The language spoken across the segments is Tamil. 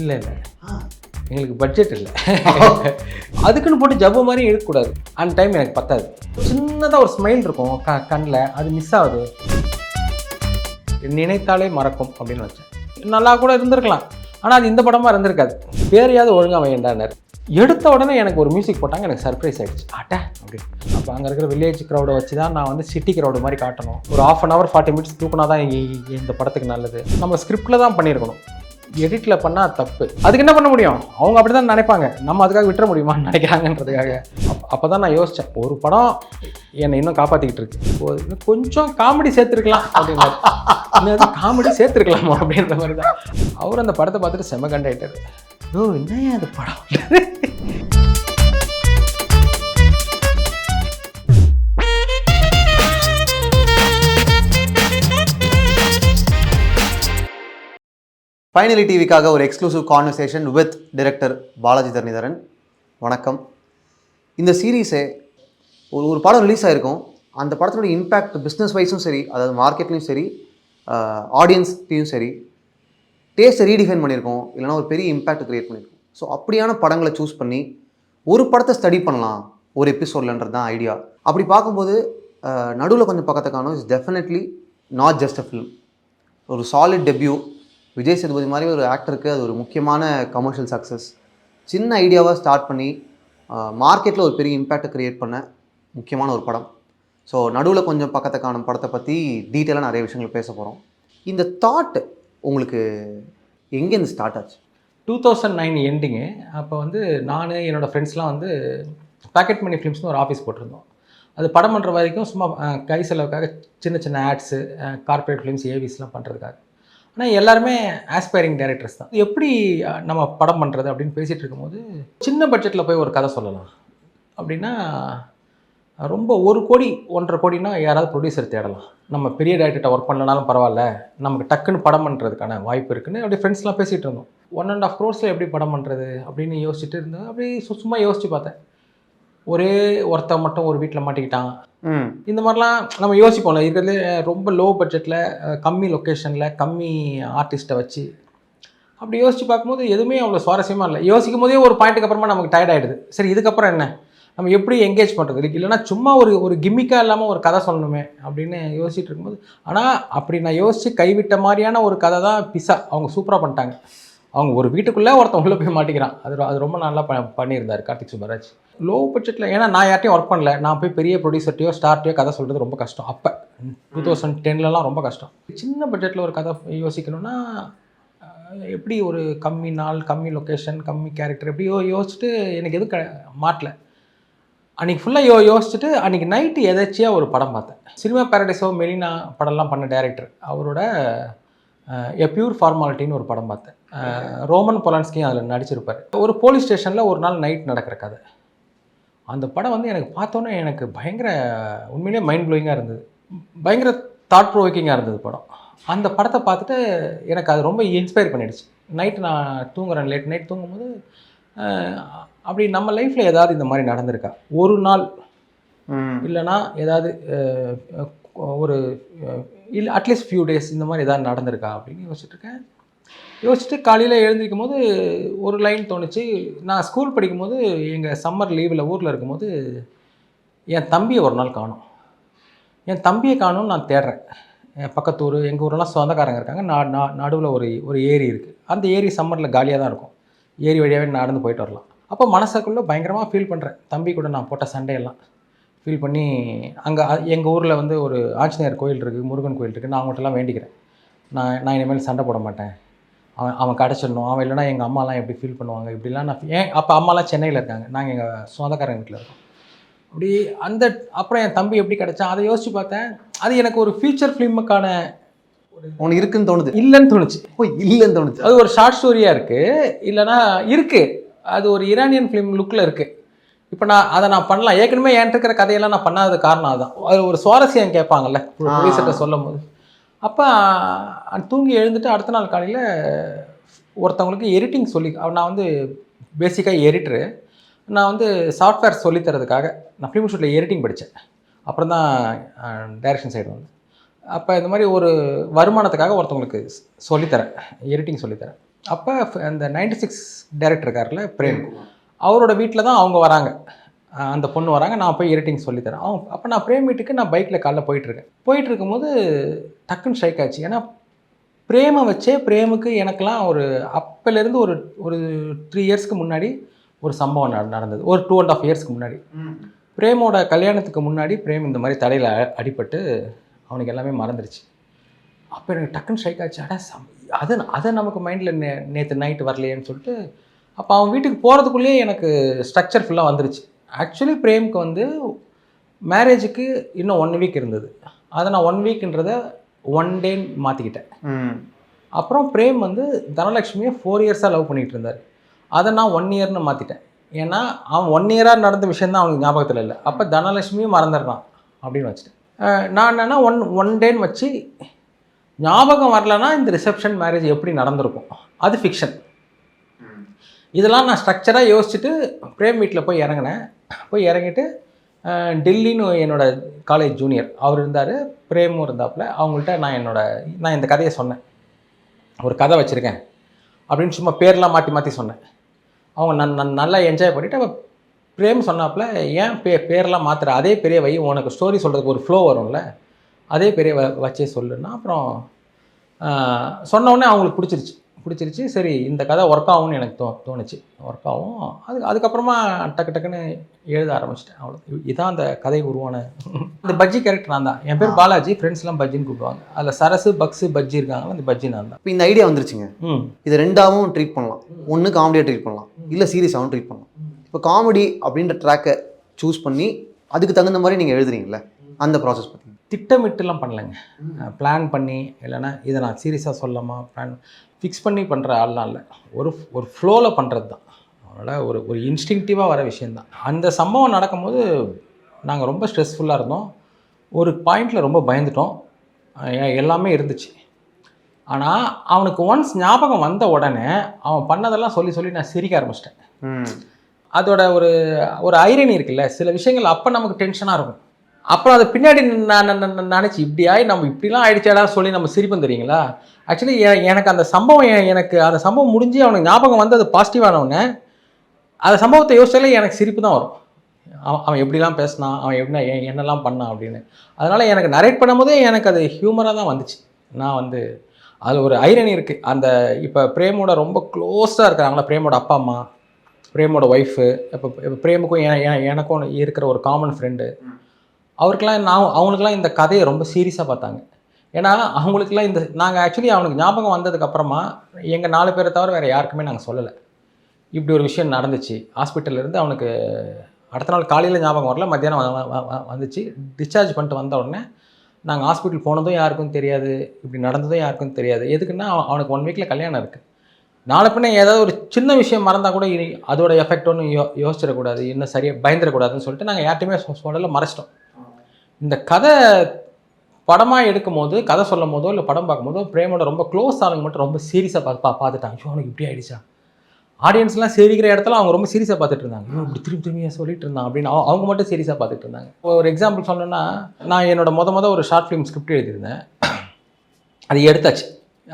இல்லை இல்லை, எங்களுக்கு பட்ஜெட் இல்லை. அதுக்குன்னு போட்டு ஜவ்வு மாதிரி இருக்கக்கூடாது. அந்த டைம் எனக்கு பத்தாது. சின்னதாக ஒரு ஸ்மைல் இருக்கும் கண்ணில், அது மிஸ் ஆகுது. நினைத்தாலே மறக்கும் அப்படின்னு வச்சேன். நல்லா கூட இருந்திருக்கலாம், ஆனால் அது இந்த படமாக இருந்திருக்காது. பேரையாவது ஒழுங்காக வையண்டானார். எடுத்த உடனே எனக்கு ஒரு மியூசிக் போட்டாங்க, எனக்கு சர்ப்ரைஸ் ஆகிடுச்சு. அப்படி அப்போ அங்கே இருக்கிற வில்லேஜ் க்ரௌடை வச்சு தான் நான் வந்து சிட்டி க்ரௌடு மாதிரி காட்டணும். ஒரு 1/2 hour 40 minutes தூக்குனா தான் இந்த படத்துக்கு நல்லது. நம்ம ஸ்கிரிப்டில் தான் பண்ணியிருக்கணும், எடிட்டில் பண்ணால் தப்பு. அதுக்கு என்ன பண்ண முடியும்? அவங்க அப்படி தான் நினைப்பாங்க, நம்ம அதுக்காக விட்டுற முடியுமான்னு நினைக்கிறாங்கன்றதுக்காக. அப்போ தான் நான் யோசித்தேன், ஒரு படம் என்னை இன்னும் காப்பாற்றிக்கிட்டு இருக்கு, கொஞ்சம் காமெடி சேர்த்துருக்கலாம் அப்படின்னா காமெடி சேர்த்துருக்கலாமா அப்படின்ற மாதிரி தான். அவர் அந்த படத்தை பார்த்துட்டு செம கண்டாயிட்டார். என்ன அது படம். ஃபைனலி டிவிக்காக ஒரு exclusive conversation with director Balaji Dharanidharan. வணக்கம். இந்த சீரீஸே ஒரு படம் ரிலீஸ் ஆகிருக்கும், அந்த படத்தினுடைய இம்பேக்ட் பிஸ்னஸ் வைஸும் சரி, அதாவது மார்க்கெட்லேயும் சரி, ஆடியன்ஸ்லையும் சரி, டேஸ்ட்டை ரீடிஃபைன் பண்ணியிருக்கோம், இல்லைனா ஒரு பெரிய இம்பேக்ட் க்ரியேட் பண்ணியிருக்கோம். ஸோ அப்படியான படங்களை சூஸ் பண்ணி ஒரு படத்தை ஸ்டடி பண்ணலாம் ஒரு எபிசோட்லன்றது தான் ஐடியா. அப்படி பார்க்கும்போது நடுவில் கொஞ்சம் பக்கத்தை காணும். It's definitely not just a film. ஒரு சாலிட் டெபியூ. விஜய் சேதுபதி மாதிரி ஒரு ஆக்டருக்கு அது ஒரு முக்கியமான கமர்ஷியல் சக்ஸஸ். சின்ன ஐடியாவாக ஸ்டார்ட் பண்ணி மார்க்கெட்டில் ஒரு பெரிய இம்பேக்டை க்ரியேட் பண்ண முக்கியமான ஒரு படம். ஸோ நடுவில் கொஞ்சம் பக்கத்தை காணும் படத்தை பற்றி டீட்டெயிலாக நிறைய விஷயங்கள் பேச போகிறோம். இந்த தாட் உங்களுக்கு எங்கேருந்து ஸ்டார்ட் ஆச்சு? 2009 எண்டிங்கு. அப்போ வந்து நான் என்னோடய ஃப்ரெண்ட்ஸ்லாம் வந்து பேக்கெட் மணி ஃபிலிம்ஸ்னு ஒரு ஆஃபீஸ் போட்டிருந்தோம். அது படம் பண்ணுற வரைக்கும் சும்மா கை செலவுக்காக சின்ன சின்ன ஆட்ஸு, கார்பரேட் ஃபிலிம்ஸ், ஏவிஸ்லாம் பண்ணுறதுக்காக. ஆனால் எல்லாருமே ஆஸ்பைரிங் டைரக்டர்ஸ் தான். எப்படி நம்ம படம் பண்ணுறது அப்படின்னு பேசிகிட்டு இருக்கும்போது, சின்ன பட்ஜெட்டில் போய் ஒரு கதை சொல்லலாம் அப்படின்னா, ரொம்ப 1 கோடி 1.5 கோடினா யாராவது ப்ரொடியூசர் தேடலாம். நம்ம பெரிய டைரக்டர்கிட்ட ஒர்க் பண்ணனாலும் பரவாயில்ல, நமக்கு டக்குன்னு படம் பண்ணுறதுக்கான வாய்ப்பு இருக்குன்னு அப்படி ஃப்ரெண்ட்ஸ்லாம் பேசிகிட்டு இருந்தோம். 1.5 crores எப்படி படம் பண்ணுறது அப்படின்னு யோசிச்சுட்டு இருந்தேன். அப்படி சும்மா யோசித்து பார்த்தேன். ஒரே ஒருத்தன் மட்டும் ஒரு வீட்டில் மாட்டிக்கிட்டான், இந்த மாதிரிலாம் நம்ம யோசிப்போம்ல. இருக்கிறதுலே ரொம்ப லோ பட்ஜெட்டில், கம்மி லொக்கேஷனில், கம்மி ஆர்டிஸ்ட்டை வச்சு அப்படி யோசித்து பார்க்கும்போது எதுவுமே அவ்வளோ சுவாரஸ்யமாக இல்லை. யோசிக்கும் போதே ஒரு பாயிண்ட்டுக்கு அப்புறமா நமக்கு டயர்ட் ஆகிடுது. சரி, இதுக்கப்புறம் என்ன, நம்ம எப்படி என்கேஜ் பண்ணுறது இருக்கு, இல்லைனா சும்மா ஒரு கிம்மிக்காக இல்லாமல் ஒரு கதை சொல்லணுமே அப்படின்னு யோசிச்சுட்டு இருக்கும்போது, ஆனால் அப்படி நான் யோசித்து கைவிட்ட மாதிரியான ஒரு கதை தான் பிஸா. அவங்க சூப்பராக பண்ணிட்டாங்க. அவங்க ஒரு வீட்டுக்குள்ளே ஒருத்தன் உள்ளே போய் மாட்டிக்கிறான். அது ரொம்ப நல்லா பண்ணியிருந்தார் கார்த்திக் சுப்பராஜ். லோ பட்ஜெட்டில், ஏன்னா நான் யார்ட்டையும் ஒர்க் பண்ணல, நான் போய் பெரிய ப்ரொடியூசர்ட்டையோ ஸ்டார்ட்டையோ கதை சொல்கிறது ரொம்ப கஷ்டம். அப்போ 2010லலாம் ரொம்ப கஷ்டம். சின்ன பட்ஜெட்டில் ஒரு கதை யோசிக்கணும்னா எப்படி ஒரு கம்மி நாள், கம்மி லொக்கேஷன், கம்மி கேரக்டர், எப்படி யோசிச்சுட்டு எனக்கு எதுவும் மாட்டல. அன்றைக்கி ஃபுல்லாக யோசிச்சுட்டு அன்றைக்கி நைட்டு எதாச்சியாக ஒரு படம் பார்த்தேன். சினிமா பேரடைஸோ மெலினா படம்லாம் பண்ண டைரக்டர், அவரோட எ பியூர் ஃபார்மாலிட்டின்னு ஒரு படம் பார்த்தேன். ரோமன் பொலான்ஸ்கியும் அதில் நடிச்சிருப்பார். ஒரு போலீஸ் ஸ்டேஷனில் ஒரு நாள் நைட் நடக்கிற கதை. அந்த படம் வந்து எனக்கு பார்த்தோன்னே எனக்கு பயங்கர உண்மையிலே மைண்ட் ப்ளோயிங்காக இருந்தது, பயங்கர தாட் ப்ரோவோக்கிங்காக இருந்தது படம். அந்த படத்தை பார்த்துட்டு எனக்கு அது ரொம்ப இன்ஸ்பயர் பண்ணிடுச்சு. நைட்டு நான் தூங்குறேன், லேட் நைட் தூங்கும்போது அப்படி நம்ம லைஃப்பில் ஏதாவது இந்த மாதிரி நடந்திருக்கா, ஒரு நாள் இல்லைனா ஏதாவது ஒரு இல்லை அட்லீஸ்ட் ஃபியூ டேஸ் இந்த மாதிரி ஏதாவது நடந்திருக்கா அப்படின்னு யோசிச்சுட்ருக்கேன். யோசிச்சுட்டு காலையில் எழுந்திரிக்கும் போது ஒரு லைன் தோணுச்சு. நான் ஸ்கூல் படிக்கும்போது எங்கள் சம்மர் லீவில் ஊரில் இருக்கும்போது என் தம்பியை ஒரு நாள் காணும். என் தம்பியை காணும்னு நான் தேடுறேன். என் பக்கத்து ஊர், எங்கள் ஊரெல்லாம் சொந்தக்காரங்க இருக்காங்க. நடுவில் ஒரு ஏரி இருக்குது. அந்த ஏரி சம்மரில் காலியாக தான் இருக்கும். ஏரி வழியாகவே நடந்து போயிட்டு வரலாம். அப்போ மனசுக்குள்ளே பயங்கரமாக ஃபீல் பண்ணுறேன். தம்பி கூட நான் போட்ட சண்டையெல்லாம் ஃபீல் பண்ணி, அங்கே எங்கள் ஊரில் வந்து ஒரு ஆஞ்சநேயர் கோயில் இருக்குது, முருகன் கோயில் இருக்குது. நான் அவங்கள்ட்டலாம் வேண்டிக்கிறேன், நான் இனிமேல் சண்டை போட மாட்டேன், அவன் கிடச்சிடணும், அவன் இல்லைனா எங்கள் அம்மாலாம் எப்படி ஃபீல் பண்ணுவாங்க இப்படிலாம் நான் அப்போ அம்மாலாம் சென்னையில் இருக்காங்க, நாங்கள் எங்கள் சொந்தக்காரங்க வீட்டில் இருக்கோம். அப்படி அப்புறம் என் தம்பி எப்படி கிடச்சான் அதை யோசித்து பார்த்தேன். அது எனக்கு ஒரு ஃபியூச்சர் ஃபிலிமுக்கான ஒன்று இருக்குன்னு தோணுது. இல்லைன்னு தோணுச்சு. இல்லைன்னு தோணுச்சு. அது ஒரு ஷார்ட் ஸ்டோரியாக இருக்குது, இல்லைனா இருக்குது, அது ஒரு ஈரானியன் ஃபிலிம் லுக்கில் இருக்குது. இப்போ நான் பண்ணலாம். ஏற்கனவே என்கிட்ட இருக்கிற கதையெல்லாம் நான் பண்ணாத காரணம் அதுதான். அது ஒரு சுவாரஸ்யம் கேட்பாங்கல்ல ப்ரொடியூசர்கிட்ட சொல்லும் போது. அப்போ தூங்கி எழுந்துட்டு அடுத்த நாள் காலையில் ஒருத்தவங்களுக்கு எடிட்டிங் சொல்லி, நான் வந்து பேசிக்காக எடிட்டரு, நான் வந்து சாஃப்ட்வேர் சொல்லித்தரதுக்காக நான் ஃபிலிம் ஷூட்டில் எடிட்டிங் படித்தேன். அப்புறம் தான் டைரக்ஷன் சைடு வந்து. அப்போ இந்த மாதிரி ஒரு வருமானத்துக்காக ஒருத்தவங்களுக்கு சொல்லித்தரேன், எடிட்டிங் சொல்லித்தரேன். அப்போ அந்த 96 டைரக்டர் இருக்கார்ல பிரேம், அவரோட வீட்டில் தான் அவங்க வராங்க. அந்த பொண்ணு வராங்க, நான் போய் எடிட்டிங் சொல்லித்தரேன். அப்போ நான் பிரேம் வீட்டுக்கு நான் பைக்கில் காலைல போயிட்டுருக்கேன். போயிட்டுருக்கும்போது டக்குன்னு ஸ்ட்ரைக் ஆச்சு. ஏன்னா பிரேமை வச்சே பிரேமுக்கு எனக்கெல்லாம் ஒரு அப்போலேருந்து ஒரு ஒரு 3 இயர்ஸ்க்கு முன்னாடி ஒரு சம்பவம் நடந்தது. ஒரு 2.5 இயர்ஸ்க்கு முன்னாடி. பிரேமோட கல்யாணத்துக்கு முன்னாடி பிரேம் இந்த மாதிரி தலையில் அடிபட்டு அவனுக்கு எல்லாமே மறந்துடுச்சு. அப்போ எனக்கு டக்குன்னு ஸ்ட்ரைக் ஆச்சு. அதை நமக்கு மைண்டில் நேற்று நைட்டு வரலையேன்னு சொல்லிட்டு, அப்போ அவன் வீட்டுக்கு போகிறதுக்குள்ளேயே எனக்கு ஸ்ட்ரக்சர் ஃபுல்லாக வந்துருச்சு. ஆக்சுவலி பிரேமுக்கு வந்து மேரேஜுக்கு இன்னும் 1 வீக் இருந்தது. அதை நான் 1 வீக்ன்றதை 1 டேன்னு மாற்றிக்கிட்டேன். அப்புறம் பிரேம் வந்து தனலட்சுமியை 4 இயர்ஸாக லவ் பண்ணிகிட்டு இருந்தார். அதை நான் 1 இயர்னு மாற்றிட்டேன். ஏன்னா அவன் 1 இயராக நடந்த விஷயம் தான் அவனுக்கு ஞாபகத்தில் இல்லை. அப்போ தனலட்சுமியும் மறந்துடுறான் அப்படின்னு வச்சுட்டேன். நான் என்னென்னா ஒன் டேன்னு வச்சு ஞாபகம் வரலன்னா இந்த ரிசப்ஷன் மேரேஜ் எப்படி நடந்திருக்கும், அது ஃபிக்ஷன். இதெல்லாம் நான் ஸ்ட்ரக்சராக யோசிச்சுட்டு பிரேம் வீட்டில் போய் இறங்கினேன். போய் இறங்கிட்டு டெல்லின்னு என்னோடய காலேஜ் ஜூனியர் அவர் இருந்தார், பிரேமும் இருந்தாப்புல. அவங்கள்ட்ட நான் இந்த கதையை சொன்னேன். ஒரு கதை வச்சுருக்கேன் அப்படின்னு சும்மா பேர்லாம் மாற்றி மாற்றி சொன்னேன். அவங்க நான் நல்லா என்ஜாய் பண்ணிவிட்டு அப்போ பிரேம் சொன்னாப்புல, ஏன் பேரெலாம் மாற்றுற, அதே பெரிய வை, உனக்கு ஸ்டோரி சொல்கிறதுக்கு ஒரு ஃப்ளோ வரும்ல, அதே பெரிய வச்சே சொல்லுன்னா. அப்புறம் சொன்னோடனே அவங்களுக்கு பிடிச்சிருச்சு. சரி இந்த கதை ஒர்க் ஆகும்னு எனக்கு தோணுச்சு. ஒர்க் ஆகும். அதுக்கப்புறமா டக்குன்னு எழுத ஆரம்பிச்சிட்டேன். அவ்வளோ இதுதான் அந்த கதை உருவான இந்த பஜ்ஜி கேரக்டர் நான் தான். என் பேர் பாலாஜி, ஃப்ரெண்ட்ஸ்லாம் பஜ்ஜின்னு கூப்பிடுவாங்க. அதில் சரசு, பக்ஸு, பஜ்ஜி இருக்காங்களா, அந்த பஜ்ஜி நான் தான். இப்போ இந்த ஐடியா வந்துருச்சுங்க. இது ரெண்டாவும் ட்ரீட் பண்ணலாம். ஒன்று காமெடியாக ட்ரீட் பண்ணலாம், இல்லை சீரியஸாகவும் ட்ரீட் பண்ணலாம். இப்போ காமெடி அப்படின்ற ட்ராக்கை சூஸ் பண்ணி அதுக்கு தகுந்த மாதிரி நீங்கள் எழுதுறீங்களே, அந்த ப்ராசஸ் பற்றி திட்டமிட்டுலாம் பண்ணலைங்க. பிளான் பண்ணி, இல்லைன்னா இதை நான் சீரியஸாக சொல்லாமா பிளான் ஃபிக்ஸ் பண்ணி பண்ணுற ஆள்லாம் இல்லை. ஒரு ஃப்ளோவில் பண்ணுறது தான். அதனால் ஒரு இன்ஸ்டிங்க்டிவாக வர விஷயந்தான். அந்த சம்பவம் நடக்கும்போது நாங்கள் ரொம்ப ஸ்ட்ரெஸ்ஃபுல்லாக இருந்தோம். ஒரு பாயிண்டில் ரொம்ப பயந்துட்டோம். எல்லாமே இருந்துச்சு. ஆனால் அவனுக்கு ஒன்ஸ் ஞாபகம் வந்த உடனே அவன் பண்ணதெல்லாம் சொல்லி நான் சிரிக்க ஆரம்பிச்சிட்டேன். அதோட ஒரு ஐரணி இருக்குல்ல, சில விஷயங்கள் அப்போ நமக்கு டென்ஷனாக இருக்கும். அப்புறம் அது பின்னாடி நான் நினச்சி நம்ம இப்படிலாம் ஆயிடுச்சாடா சொல்லி நம்ம சிரிப்போம் தெரியுங்களா. ஆக்சுவலி எனக்கு அந்த சம்பவம் முடிஞ்சு அவனுக்கு ஞாபகம் வந்து அது பாசிட்டிவானவொடனே அந்த சம்பவத்தை யோசிச்சாலே எனக்கு சிரிப்பு தான் வரும். அவன் எப்படிலாம் பேசினான், அவன் என்னெல்லாம் பண்ணான் அப்படின்னு. அதனால் எனக்கு நரேட் பண்ணும்போதே எனக்கு அது ஹியூமராக தான் வந்துச்சு. நான் வந்து அதில் ஒரு ஐரணி இருக்குது. அந்த இப்போ பிரேமோட ரொம்ப க்ளோஸாக இருக்கிறாங்களா, பிரேமோட அப்பா அம்மா, பிரேமோட ஒய்ஃபு, இப்போ பிரேமுக்கும் எனக்கும் இருக்கிற ஒரு காமன் ஃப்ரெண்டு, அவங்களுக்கெல்லாம் இந்த கதையை ரொம்ப சீரியஸாக பார்த்தாங்க. ஏன்னா அவங்களுக்குலாம் நாங்கள் ஆக்சுவலி அவனுக்கு ஞாபகம் வந்ததுக்கப்புறமா எங்கள் 4 பேரை தவிர வேறு யாருக்குமே நாங்கள் சொல்லலை. இப்படி ஒரு விஷயம் நடந்துச்சு. ஹாஸ்பிட்டல்லேருந்து அவனுக்கு அடுத்த நாள் காலையில் ஞாபகம் வரல, மத்தியானம் வந்துச்சு. டிஸ்சார்ஜ் பண்ணிட்டு வந்த உடனே நாங்கள் ஹாஸ்பிட்டல் போனதும் யாருக்கும் தெரியாது, இப்படி நடந்ததும் யாருக்கும் தெரியாது. எதுக்குன்னா அவனுக்கு 1 வீக்கில் கல்யாணம் இருக்குது. நாளை பின்ன ஏதாவது ஒரு சின்ன விஷயம் மறந்தால் கூட அதோட எஃபெக்ட் ஒன்றும் யோசிச்சிடக்கூடாது, இன்னும் சரியாக பயந்துடக்கூடாதுன்னு சொல்லிட்டு நாங்கள் யார்ட்டையுமே சொல்லலை, மறைச்சிட்டோம். இந்த கதை படமாக எடுக்கும் போது, கதை சொல்லும் போதோ இல்லை படம் பார்க்கும்போதோ பிரேமோட ரொம்ப க்ளோஸ் ஆளுங்க மட்டும் ரொம்ப சீரியஸாக பார்த்துட்டாங்க. ஐயோ அவனுக்கு இப்படி ஆகிடுச்சா. ஆடியன்ஸ்லாம் சிரிக்கிற இடத்துல அவங்க ரொம்ப சீரியஸாக பார்த்துட்டு இருந்தாங்க. ஐயோ இப்படி திரும்பியாக சொல்லிட்டு இருந்தான் அப்படின்னு அவங்க மட்டும் சீரியஸாக பார்த்துட்டு இருந்தாங்க. ஒரு எக்ஸாம்பிள் சொல்லணுன்னா, நான் என்னோட மொதல் ஒரு ஷார்ட் ஃபிலிம் ஸ்கிரிப்ட் எழுதியிருந்தேன். அது எடுத்தாச்சு.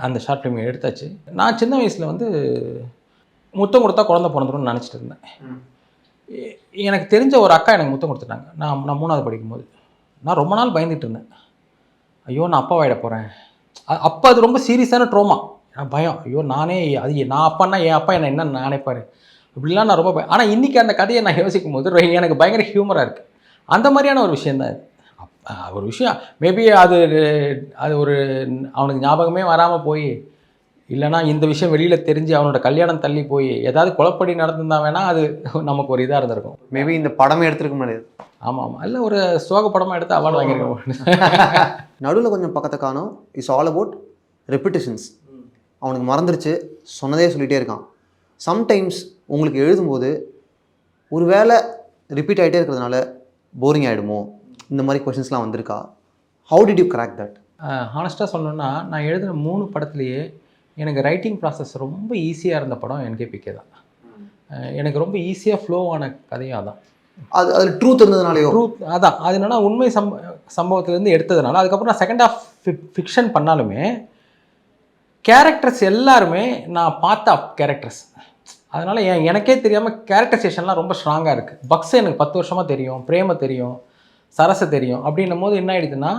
அந்த ஷார்ட் ஃபிலிம் எடுத்தாச்சு. நான் சின்ன வயசில் வந்து முத்தம் கொடுத்தா குழந்தை பிறந்துரும்னு நினச்சிட்டு இருந்தேன். எனக்கு தெரிஞ்ச ஒரு அக்கா எனக்கு முத்தம் கொடுத்துட்டாங்க. நான் 3ஆவது படிக்கும்போது. நான் ரொம்ப நாள் பயந்துட்டு இருந்தேன். ஐயோ நான் அப்பாவாயிட போகிறேன். அப்போ அது ரொம்ப சீரியஸான ட்ரோமா, பயம். ஐயோ நான் அப்பான்னா என் அப்பா என்ன நினைப்பார், இப்படிலாம் நான் ரொம்ப ஆனால் இன்றைக்கி அந்த கதையை நான் யோசிக்கும் போது எனக்கு பயங்கர ஹியூமராக இருக்குது. அந்த மாதிரியான ஒரு விஷயந்தான் இது. ஒரு விஷயம் மேபி அது ஒரு அவனுக்கு ஞாபகமே வராமல் போய், இல்லைனா இந்த விஷயம் வெளியில் தெரிஞ்சு அவனோட கல்யாணம் தள்ளி போய் ஏதாவது குழப்படி நடந்திருந்தா வேணால் அது நமக்கு ஒரு இதாக இருந்திருக்கும். மேபி இந்த படமே எடுத்துருக்க முடியாது. ஆமாம், இல்லை ஒரு சோக படமாக எடுத்து அவார்டு வாங்கியிருக்கேன். நடுவில் கொஞ்சம் பக்கத்தை காணும். It's all about repetitions. அவனுக்கு மறந்துருச்சு, சொன்னதே சொல்லிகிட்டே இருக்கான். சம்டைம்ஸ் உங்களுக்கு எழுதும்போது ஒரு வேளை ரிப்பீட் ஆகிட்டே இருக்கிறதுனால போரிங் ஆகிடுமோ, இந்த மாதிரி கொஷின்ஸ்லாம் வந்திருக்கா? How did you crack that? ஹானஸ்ட்டாக சொல்லணுன்னா, நான் எழுதின 3 படத்துலேயே எனக்கு ரைட்டிங் ப்ராசஸ் ரொம்ப ஈஸியாக இருந்த படம் NKPK தான். எனக்கு ரொம்ப ஈஸியாக ஃப்ளோ ஆன கதையும் அதான். அதில் ட்ரூத் இருந்ததுனாலையோ? ட்ரூத் அதான். அது என்னன்னா உண்மை சம்பவத்துலேருந்து எடுத்ததுனால. அதுக்கப்புறம் நான் செகண்ட் ஹாஃப் ஃபிக்ஷன் பண்ணாலுமே கேரக்டர்ஸ் எல்லாருமே நான் பார்த்த கேரக்டர்ஸ். அதனால் எனக்கே தெரியாமல் கேரக்டரைசேஷன்லாம் ரொம்ப ஸ்ட்ராங்காக இருக்குது. பக்ஸை எனக்கு 10 வருஷமாக தெரியும், பிரேமை தெரியும், சரஸை தெரியும். அப்படின்னும் போது என்ன ஆகிடுதுன்னா,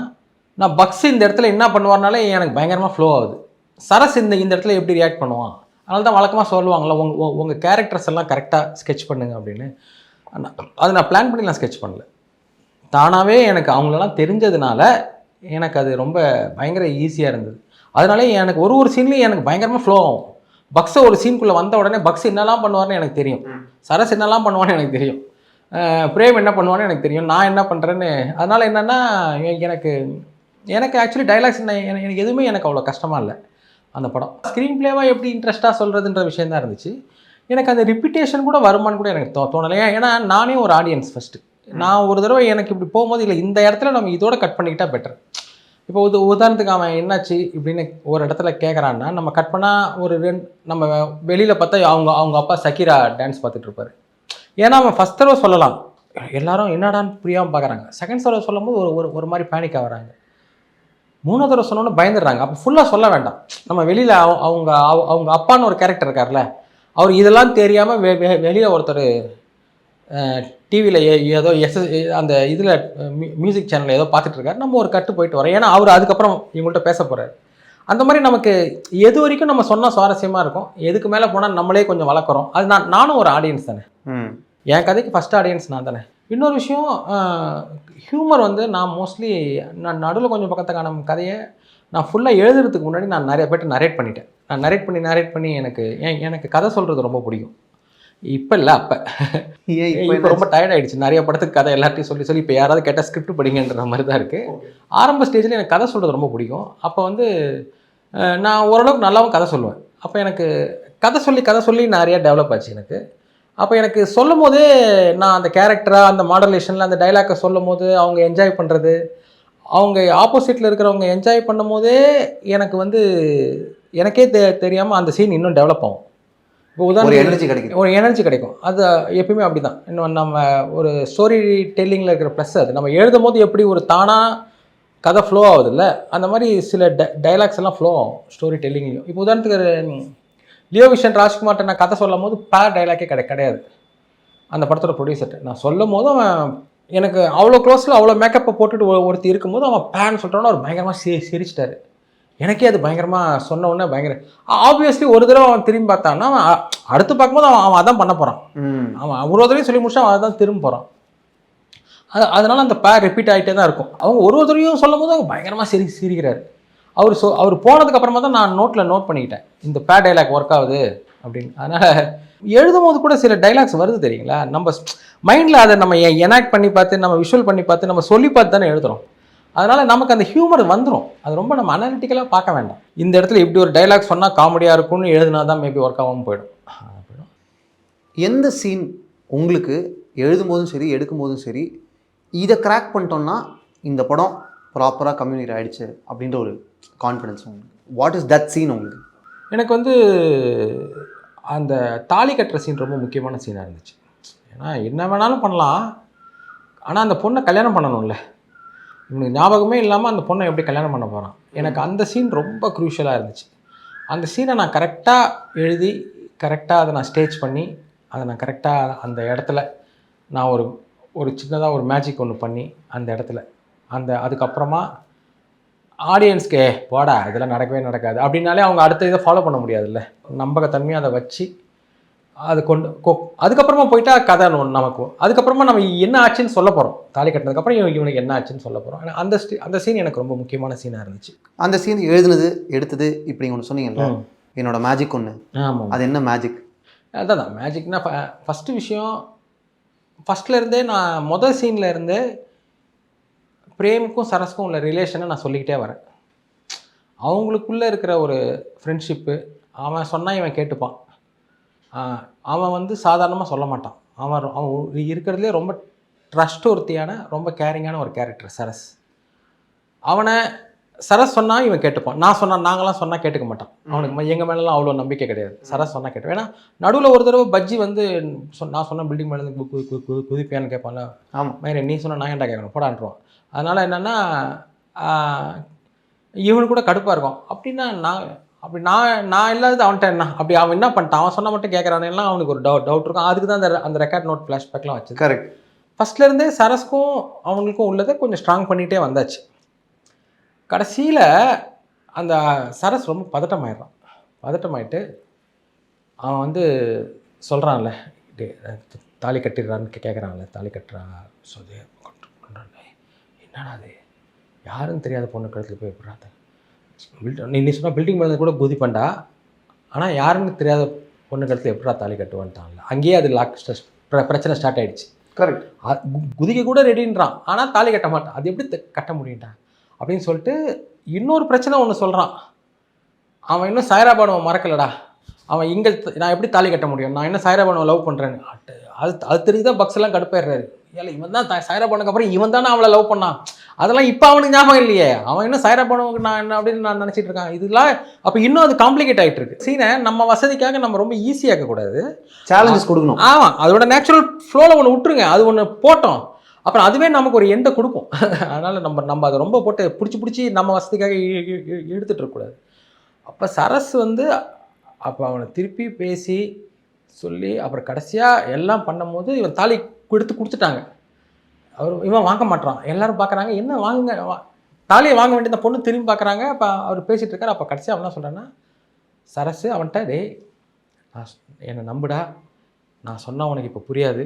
நான் பக்ஸ் இந்த இடத்துல என்ன பண்ணுவார்னாலே எனக்கு பயங்கரமாக ஃப்ளோ ஆகுது. சரஸ் இந்த இடத்துல எப்படி ரியாக்ட் பண்ணுவான். அதனால தான் வழக்கமாக சொல்லுவாங்களே, உங்கள் கேரக்டர்ஸ் எல்லாம் கரெக்டாக ஸ்கெட்ச் பண்ணுங்க அப்படின்னு. அது நான் பிளான் பண்ணி நான் ஸ்கெட்ச் பண்ணல. தானாகவே எனக்கு அவங்களெல்லாம் தெரிஞ்சதுனால எனக்கு அது ரொம்ப பயங்கர ஈஸியாக இருந்தது. அதனாலே எனக்கு ஒரு சீன்லேயும் எனக்கு பயங்கரமாக ஃப்ளோ ஆகும். பக்ஸை ஒரு சீனுக்குள்ளே வந்த உடனே பக்ஸ் என்னெல்லாம் பண்ணுவார்னு எனக்கு தெரியும், சரஸ் என்னெல்லாம் பண்ணுவான்னு எனக்கு தெரியும், பிரேம் என்ன பண்ணுவான்னு எனக்கு தெரியும், நான் என்ன பண்ணுறேன்னு. அதனால் என்னென்னா எனக்கு ஆக்சுவலி டைலாக்ஸ் எனக்கு எதுவுமே எனக்கு அவ்வளோ கஷ்டமாக இல்லை. அந்த படம் ஸ்க்ரீன் பிளேவாக எப்படி இன்ட்ரெஸ்ட்டாக சொல்கிறதுன்ற விஷயம் தான் இருந்துச்சு. எனக்கு அந்த ரிப்பீட்டேஷன் கூட வருமானு கூட எனக்கு தோணலை. ஏன்னா நானே ஒரு ஆடியன்ஸ் ஃபஸ்ட்டு. நான் ஒரு தடவை எனக்கு இப்படி போகும்போது இல்லை இந்த இடத்துல நம்ம இதோட கட் பண்ணிக்கிட்டால் பெட்டர். இப்போ உதாரணத்துக்கு அவன் என்னாச்சு இப்படின்னு ஒரு இடத்துல கேட்குறான்னா, நம்ம கட் பண்ணால் நம்ம வெளியில் பார்த்தா அவங்க அப்பா சக்கீரா டான்ஸ் பார்த்துட்டு இருப்பாரு. ஏன்னா அவன் ஃபஸ்ட் தடவை சொல்லலாம், எல்லாரும் என்னடான்னு புரியாமல் பார்க்குறாங்க. செகண்ட் தடவை சொல்லும் போது ஒரு மாதிரி பேனிக் ஆகுறாங்க. 3வது தடவை சொன்னோன்னு பயந்துடுறாங்க. அப்போ ஃபுல்லாக சொல்ல வேண்டாம். நம்ம வெளியில் அவங்க அப்பான்னு ஒரு கேரக்டர் இருக்கார்ல, அவர் இதெல்லாம் தெரியாமல் வெளியில் ஒருத்தர் டிவியில் ஏதோ அந்த இதில் மியூசிக் சேனலில் ஏதோ பார்த்துட்ருக்காரு. நம்ம ஒரு கட்டு போயிட்டு வரோம். ஏன்னா அவர் அதுக்கப்புறம் இவங்கள்ட்ட பேச போகிறார். அந்த மாதிரி நமக்கு எது வரைக்கும் நம்ம சொன்னால் சுவாரஸ்யமாக இருக்கும், எதுக்கு மேலே போனால் நம்மளே கொஞ்சம் வளர்க்குறோம். அது நானும் ஒரு ஆடியன்ஸ் தானே. என் கதைக்கு ஃபஸ்ட் ஆடியன்ஸ் நான் தானே. இன்னொரு விஷயம், ஹியூமர் நான் மோஸ்ட்லி நான் நடுவில் கொஞ்சம் பக்கத்தை காணும் கதையை நான் ஃபுல்லாக எழுதுறதுக்கு முன்னாடி நான் நிறைய பேர்ட்ட நரேட் பண்ணிட்டேன். நான் நரேட் பண்ணி எனக்கு கதை சொல்கிறது ரொம்ப பிடிக்கும். இப்போ இல்லை, அப்போ இப்போ ரொம்ப டயர்ட் ஆகிடுச்சு. நிறைய படத்துக்கு கதை எல்லாத்தையும் சொல்லி இப்போ யாராவது கேட்டால் ஸ்கிரிப்ட் படிங்கன்ற மாதிரி தான் இருக்குது. ஆரம்ப ஸ்டேஜில் எனக்கு கதை சொல்கிறது ரொம்ப பிடிக்கும். அப்போ நான் ஓரளவுக்கு நல்லாவும் கதை சொல்லுவேன். அப்போ எனக்கு கதை சொல்லி நிறையா டெவலப் ஆச்சு எனக்கு. அப்போ எனக்கு சொல்லும் போதே நான் அந்த கேரக்டராக அந்த மாடலேஷனில் அந்த டைலாக்கை சொல்லும் போது அவங்க என்ஜாய் பண்ணுறது, அவங்க ஆப்போசிட்டில் இருக்கிறவங்க என்ஜாய் பண்ணும் போதே எனக்கு எனக்கே தெரியாமல் அந்த சீன் இன்னும் டெவலப் ஆகும். இப்போ ஒரு எனர்ஜி கிடைக்கும். அது எப்பயுமே அப்படி தான். இன்னும் நம்ம ஒரு ஸ்டோரி டெல்லிங்கில் இருக்கிற ப்ளஸ் அது நம்ம எழுதும் போது எப்படி ஒரு தானாக கதை ஃப்ளோ ஆகுது இல்லை, அந்த மாதிரி சில டைலாக்ஸ் எல்லாம் ஃப்ளோ ஆகும் ஸ்டோரி டெல்லிங்லையும். இப்போ உதாரணத்துக்கு லியோ விஷன் ராஜ்குமார்ட்ட நான் கதை சொல்லும் போது டைலாக்கே கிடையாது. அந்த படத்தோட ப்ரொடியூசர்கிட்ட நான் சொல்லும் போது அவன் எனக்கு அவ்வளோ க்ளோஸில் அவ்வளோ மேக்கப்பை போட்டுட்டு ஒருத்தி இருக்கும்போது அவன் பேன் சொல்கிறோன்னா அவர் பயங்கரமாக சிரிச்சிட்டாரு. எனக்கே அது பயங்கரமாக சொன்ன உடனே பயங்கர ஆப்வியஸ்லி ஒரு தடவை அவன் திரும்பி பார்த்தான்னா அவன் அடுத்து பார்க்கும்போது அவன் அதான் பண்ண போகிறான். அவன் ஒரு தடவையும் சொல்லி முடிச்சா அவன் அதான் திரும்ப போகிறான். அதனால அந்த ரிப்பீட் ஆகிட்டே தான் இருக்கும். அவங்க ஒரு தடவையும் சொல்லும் போது அவங்க பயங்கரமாக சிரிக்கிறாரு. அவர் போனதுக்கப்புறமா தான் நான் நோட் பண்ணிக்கிட்டேன் இந்த டைலாக் ஒர்க் ஆகுது அப்படின்னு. அதனால் எழுதும் போது கூட சில டைலாக்ஸ் வருது தெரியுங்களா, நம்ம மைண்டில் அதை நம்ம எனாக்ட் பண்ணி பார்த்து, நம்ம விஷுவல் பண்ணி பார்த்து, நம்ம சொல்லி பார்த்து தானே எழுதுகிறோம். அதனால் நமக்கு அந்த ஹியூமர் வந்துடும். அது ரொம்ப நம்ம அனாலிட்டிக்கலாக பார்க்க வேண்டாம். இந்த இடத்துல இப்படி ஒரு டைலாக் சொன்னால் காமெடியாக இருக்கும்னு எழுதுனா தான் மேபி ஒர்க் ஆகாமல் போயிடும். எந்த சீன் உங்களுக்கு எழுதும் போதும் சரி எடுக்கும் போதும் சரி இதை கிராக் பண்ணிட்டோம்னா இந்த படம் ப்ராப்பராக கம்யூனிகேட் ஆகிடுச்சு அப்படின்ற ஒரு கான்ஃபிடன்ஸ் உங்களுக்கு? வாட் இஸ் தட் சீன் உங்களுக்கு? எனக்கு அந்த தாலி கட்டுற சீன் ரொம்ப முக்கியமான சீனாக இருந்துச்சு. ஏன்னா என்ன வேணாலும் பண்ணலாம், ஆனால் அந்த பொண்ணை கல்யாணம் பண்ணணும்ல. இவனுக்கு ஞாபகமே இல்லாமல் அந்த பொண்ணை எப்படி கல்யாணம் பண்ண போகிறான். எனக்கு அந்த சீன் ரொம்ப க்ரூஷியலாக இருந்துச்சு. அந்த சீனை நான் கரெக்டாக எழுதி கரெக்டாக அதை நான் ஸ்டேஜ் பண்ணி அதை நான் கரெக்டாக அந்த இடத்துல நான் ஒரு சின்னதாக ஒரு மேஜிக் ஒன்று பண்ணி அந்த இடத்துல அதுக்கப்புறமா ஆடியன்ஸ்க்கு போடா இதெல்லாம் நடக்கவே நடக்காது அப்படின்னாலே அவங்க அடுத்த இதை ஃபாலோ பண்ண முடியாதுல்ல. நம்பகத்தன்மையாக அதை வச்சு அது அதுக்கப்புறமா போயிட்டா கதை நமக்கு அதுக்கப்புறமா நம்ம என்ன ஆச்சுன்னு சொல்ல போகிறோம். தாலி கட்டினதுக்கப்புறம் இவனுக்கு என்ன ஆச்சுன்னு சொல்ல போகிறோம். அந்த சீன் எனக்கு ரொம்ப முக்கியமான சீனாக இருந்துச்சு. அந்த சீன் எழுதுனது எடுத்தது இப்படி ஒன்று சொன்னீங்கல்ல, என்னோட மேஜிக் ஒன்று. ஆமாம், அது என்ன மேஜிக்? அதான் மேஜிக்னா ஃபஸ்ட்டு விஷயம், ஃபஸ்ட்லேருந்தே நான் மொதல் சீனில் இருந்தே பிரேமுக்கும் சரஸ்க்கும் உள்ள ரிலேஷனை நான் சொல்லிக்கிட்டே வரேன். அவங்களுக்குள்ளே இருக்கிற ஒரு ஃப்ரெண்ட்ஷிப்பு, அவன் சொன்னால் இவன் கேட்டுப்பான். அவன் சாதாரணமாக சொல்ல மாட்டான். அவன் இருக்கிறதுலே ரொம்ப ட்ரஸ்ட் ஒருத்தியான ரொம்ப கேரிங்கான ஒரு கேரக்டர் சரஸ். சரஸ் சொன்னால் இவன் கேட்டுப்பான். நாங்களாம் சொன்னால் கேட்டுக்க மாட்டான். அவனுக்கு எங்கள் மேலெலாம் அவ்வளோ நம்பிக்கை கிடையாது. சரஸ் சொன்னால் கேட்டுப்பேன். ஏன்னா நடுவில் ஒரு தடவை பஜ்ஜி நான் சொன்ன பில்டிங் மேலேருந்து குதிப்பியான்னு கேட்பான்ல. ஆமாம், மயிரை நீ சொன்னால் நான் ஏன்டா கேட்கணும் போடான்றான். அதனால் என்னென்னா இவனு கூட கடுப்பாக இருக்கும். அப்படின்னா அப்படி நான் இல்லாதது அவன்கிட்ட என்ன அப்படி அவன் என்ன பண்ணிட்டான், அவன் சொன்ன மட்டும் கேட்குறானேலாம் அவனுக்கு ஒரு டவுட் இருக்கும். அதுக்கு தான் அந்த ரெக்கார்ட் நோட் ஃப்ளாஷ்பேக்லாம் வச்சு கரெக்ட். ஃபஸ்ட்லேருந்தே சரஸ்க்கும் அவங்களுக்கும் உள்ளதை கொஞ்சம் ஸ்ட்ராங் பண்ணிகிட்டே வந்தாச்சு. கடைசியில் அந்த சரஸ் ரொம்ப பதட்டமாயிட்டு அவன் வந்து சொல்கிறான்ல, தாலி கட்டிடுறான்னு கேட்குறான்ல, தாலி கட்டுறா சொல்லி என்னடா அது யாருன்னு தெரியாத பொண்ணு கழுத்தில் போய் எப்படாது நீ சொன்னால் பில்டிங் மேலே கூட குதிப்பண்டா, ஆனால் யாருன்னு தெரியாத பொண்ணு கழுத்தில் எப்படா தாலி கட்டுவான்ட்டான்ல. அங்கேயே அது பிரச்சனை ஸ்டார்ட் ஆகிடுச்சு. கரெக்ட். குதிக்க கூட ரெடின்றான், ஆனால் தாலி கட்ட மாட்டான். அது எப்படி கட்ட முடியும்ட்டான் அப்படின்னு சொல்லிட்டு இன்னொரு பிரச்சனை ஒன்று சொல்கிறான். அவன் இன்னும் சாய்ராபானுவை மறக்கலடா. அவன் இங்கே நான் எப்படி தாலி கட்ட முடியும், நான் என்ன சாய்ராபானுவை லவ் பண்ணுறேன்னு. அது தெரியுதான் பக்ஸ் எல்லாம் கடுப்பாயிடுறாரு. ஏல இவன் தான் சாய்ராபானுக்கு அப்புறம் இவன் தானே அவளை லவ் பண்ணான். அதெல்லாம் இப்போ அவனுக்கு ஞாபகம் இல்லையே. அவன் இன்னும் சாய்ராபானுக்கு நான் என்ன அப்படின்னு நான் நினச்சிட்டு இருக்கான். இதெல்லாம் அப்போ இன்னும் அது காம்ப்ளிகேட் ஆகிட்டு இருக்கு. சீனை நம்ம வசதிக்காக நம்ம ரொம்ப ஈஸியாக்கக்கூடாது, சேலஞ்சஸ் கொடுக்கணும். ஆமாம், அதோட நேச்சுரல் ஃப்ளோவில் ஒன்று விட்டுருங்க, அது ஒன்று போட்டோம், அப்புறம் அதுவே நமக்கு ஒரு எண்டை கொடுக்கும். அதனால் நம்ம அதை ரொம்ப போட்டு பிடிச்சி நம்ம வசதிக்காக எடுத்துகிட்டு இருக்கக்கூடாது. அப்போ சரஸ் வந்து அப்போ அவனை திருப்பி பேசி சொல்லி அப்புறம் கடைசியாக எல்லாம் பண்ணும்போது இவன் தாலி கொடுத்துட்டாங்க. இவன் வாங்க மாட்டான். எல்லோரும் பார்க்குறாங்க, என்ன வாங்குங்க, தாலியை வாங்க வேண்டிய பொண்ணு திரும்பி பார்க்குறாங்க. அப்போ அவர் பேசிகிட்டு இருக்கார். அப்போ கடைசியாக அவன் என்ன சொல்கிறான்னா, சரஸ் அவன்கிட்ட டேய் என்னை நம்புடா, நான் சொன்னால் உனக்கு இப்போ புரியாது,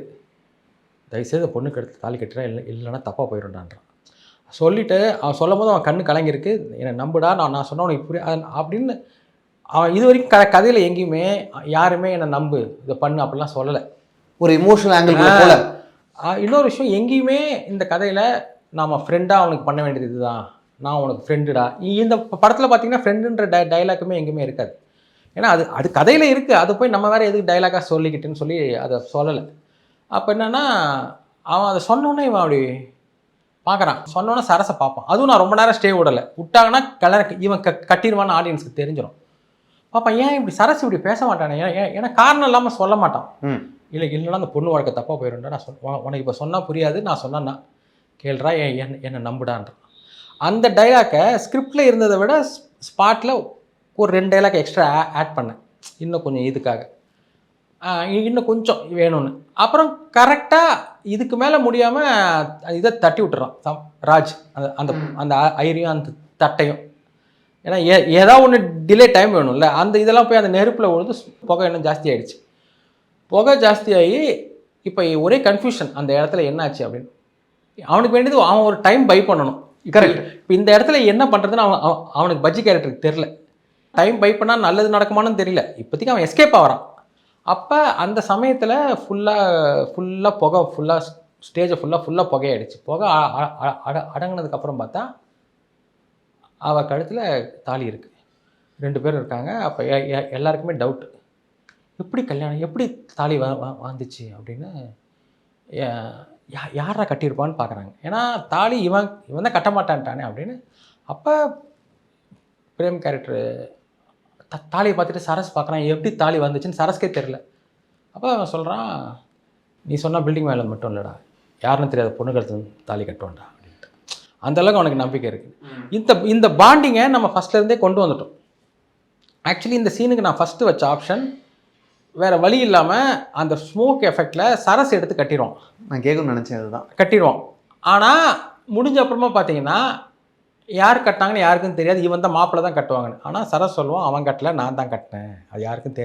தயவுசெய்து பொண்ணுக்கு எடுத்து தாலி கட்டுறேன், இல்லைன்னா தப்பாக போயிடும்டான்றான். சொல்லிவிட்டு அவன் சொல்லும் போது அவன் கண்ணு கலங்கிருக்கு, என்னை நம்புடா, நான் சொன்னால் உனக்கு அப்படின்னு. அவன் இது வரைக்கும் கதையில் எங்கேயுமே யாருமே என்னை நம்பு இதை பண்ணு அப்படிலாம் சொல்லலை. ஒரு இமோஷனல் ஆங்கிள் போல. இன்னொரு விஷயம், எங்கேயுமே இந்த கதையில் நாம் ஃப்ரெண்டாக அவனுக்கு பண்ண வேண்டியது இதுதான், நான் உனக்கு ஃப்ரெண்டுடா. இந்த படத்தில் பார்த்தீங்கன்னா ஃப்ரெண்டுன்ற டைலாக்குமே எங்கேயுமே இருக்காது. ஏன்னா அது கதையில் இருக்குது, அது போய் நம்ம வேறு எதுக்கு டைலாக்காக சொல்லிக்கிட்டுன்னு சொல்லி அதை சொல்லலை. அப்போ என்னென்னா அவன் அதை சொன்னோன்னே இவன் அப்படி பார்க்குறான். சொன்னோன்னே சரஸை பார்ப்பான். அதுவும் நான் ரொம்ப நேரம் ஸ்டே விடலை, விட்டாங்கன்னா இவன் கட்டிடுவான்னு ஆடியன்ஸுக்கு தெரிஞ்சிடும். பாப்பா ஏன் இப்படி சரஸ் இப்படி பேச மாட்டானே, ஏன்னா காரணம் இல்லாமல் சொல்ல மாட்டான். இல்லைன்னா அந்த பொண்ணு வழக்க தப்பாக போயிடும்டா, நான் உனக்கு இப்போ சொன்னால் புரியாது, நான் சொன்னேன்னா கேள்றா, என்னை நம்புடான்றான். அந்த டைலாக்கை ஸ்கிரிப்டில் இருந்ததை விட ஸ்பாட்டில் ஒரு 2 டைலாக் எக்ஸ்ட்ரா ஆட் பண்ணேன், இன்னும் கொஞ்சம் இதுக்காக, இன்னும் கொஞ்சம் வேணும்னு. அப்புறம் கரெக்டாக இதுக்கு மேலே முடியாமல் இதை தட்டி விட்டுறான் ராஜ், அந்த அந்த ஐரியும் அந்த தட்டையும். ஏன்னா ஏதாவது ஒன்று டிலே டைம் வேணும்ல, அந்த இதெல்லாம் போய் அந்த நெருப்பில் விழுந்து புகை இன்னும் ஜாஸ்தி ஆகிடுச்சு. புகை ஜாஸ்தியாகி இப்போ ஒரே கன்ஃபியூஷன், அந்த இடத்துல என்னாச்சு அப்படின்னு. அவனுக்கு வேண்டியது அவன் ஒரு டைம் பை பண்ணணும். கரெக்ட். இப்போ இந்த இடத்துல என்ன பண்ணுறதுன்னு அவனுக்கு பட்ஜி கேரக்டருக்கு தெரில. டைம் பை பண்ணால் நல்லது நடக்குமான்னு தெரியல. இப்போதைக்கு அவன் எஸ்கேப் ஆகிறான். அப்போ அந்த சமயத்தில் ஃபுல்லாக புகை, ஸ்டேஜை ஃபுல்லாக புகையாயிடுச்சு. புகை அடங்கினதுக்கப்புறம் பார்த்தா அவள் கழுத்தில் தாலி இருக்குது, 2 பேர் இருக்காங்க. அப்போ எல்லாருக்குமே டவுட்டு, எப்படி கல்யாணம், எப்படி தாலி வந்துச்சு அப்படின்னு. யாரா கட்டியிருப்பான்னு பார்க்குறாங்க. ஏன்னா தாலி இவன் தான் கட்ட மாட்டான்ட்டானே அப்படின்னு. அப்போ பிரேம் கேரக்டரு தாலியை பார்த்துட்டு சரஸ் பார்க்குறான், எப்படி தாலி வந்துச்சுன்னு சரஸ்கே தெரில. அப்போ அவன் சொல்கிறான், நீ சொன்னால் பில்டிங் மேலே மட்டும் இல்லைடா, யாருன்னு தெரியாத பொண்ணு கழுத்து தாலி கட்டுவான்டா அப்படின்ட்டு. அந்தளவுக்கு அவனுக்கு நம்பிக்கை இருக்குது. இந்த பாண்டிங்கை நம்ம ஃபஸ்ட்லேருந்தே கொண்டு வந்துட்டோம். ஆக்சுவலி இந்த சீனுக்கு நான் ஃபஸ்ட்டு வச்ச ஆப்ஷன், வேறு வழி இல்லாமல் அந்த ஸ்மோக் எஃபெக்டில் சரஸ் எடுத்து கட்டிடுவோம். நான் கேட்கணும்னு நினச்சேன், அதுதான் கட்டிடுவோம். ஆனால் முடிஞ்ச அப்புறமா பார்த்தீங்கன்னா யார் கட்டினாங்கன்னு யாருக்கும் தெரியாது, இவன் தான் மாப்பிள்ளை தான் கட்டுவாங்கன்னு. ஆனால் சரஸ் சொல்லுவான், அவன் கட்டலை, நான் தான் கட்டினேன், அது யாருக்கும்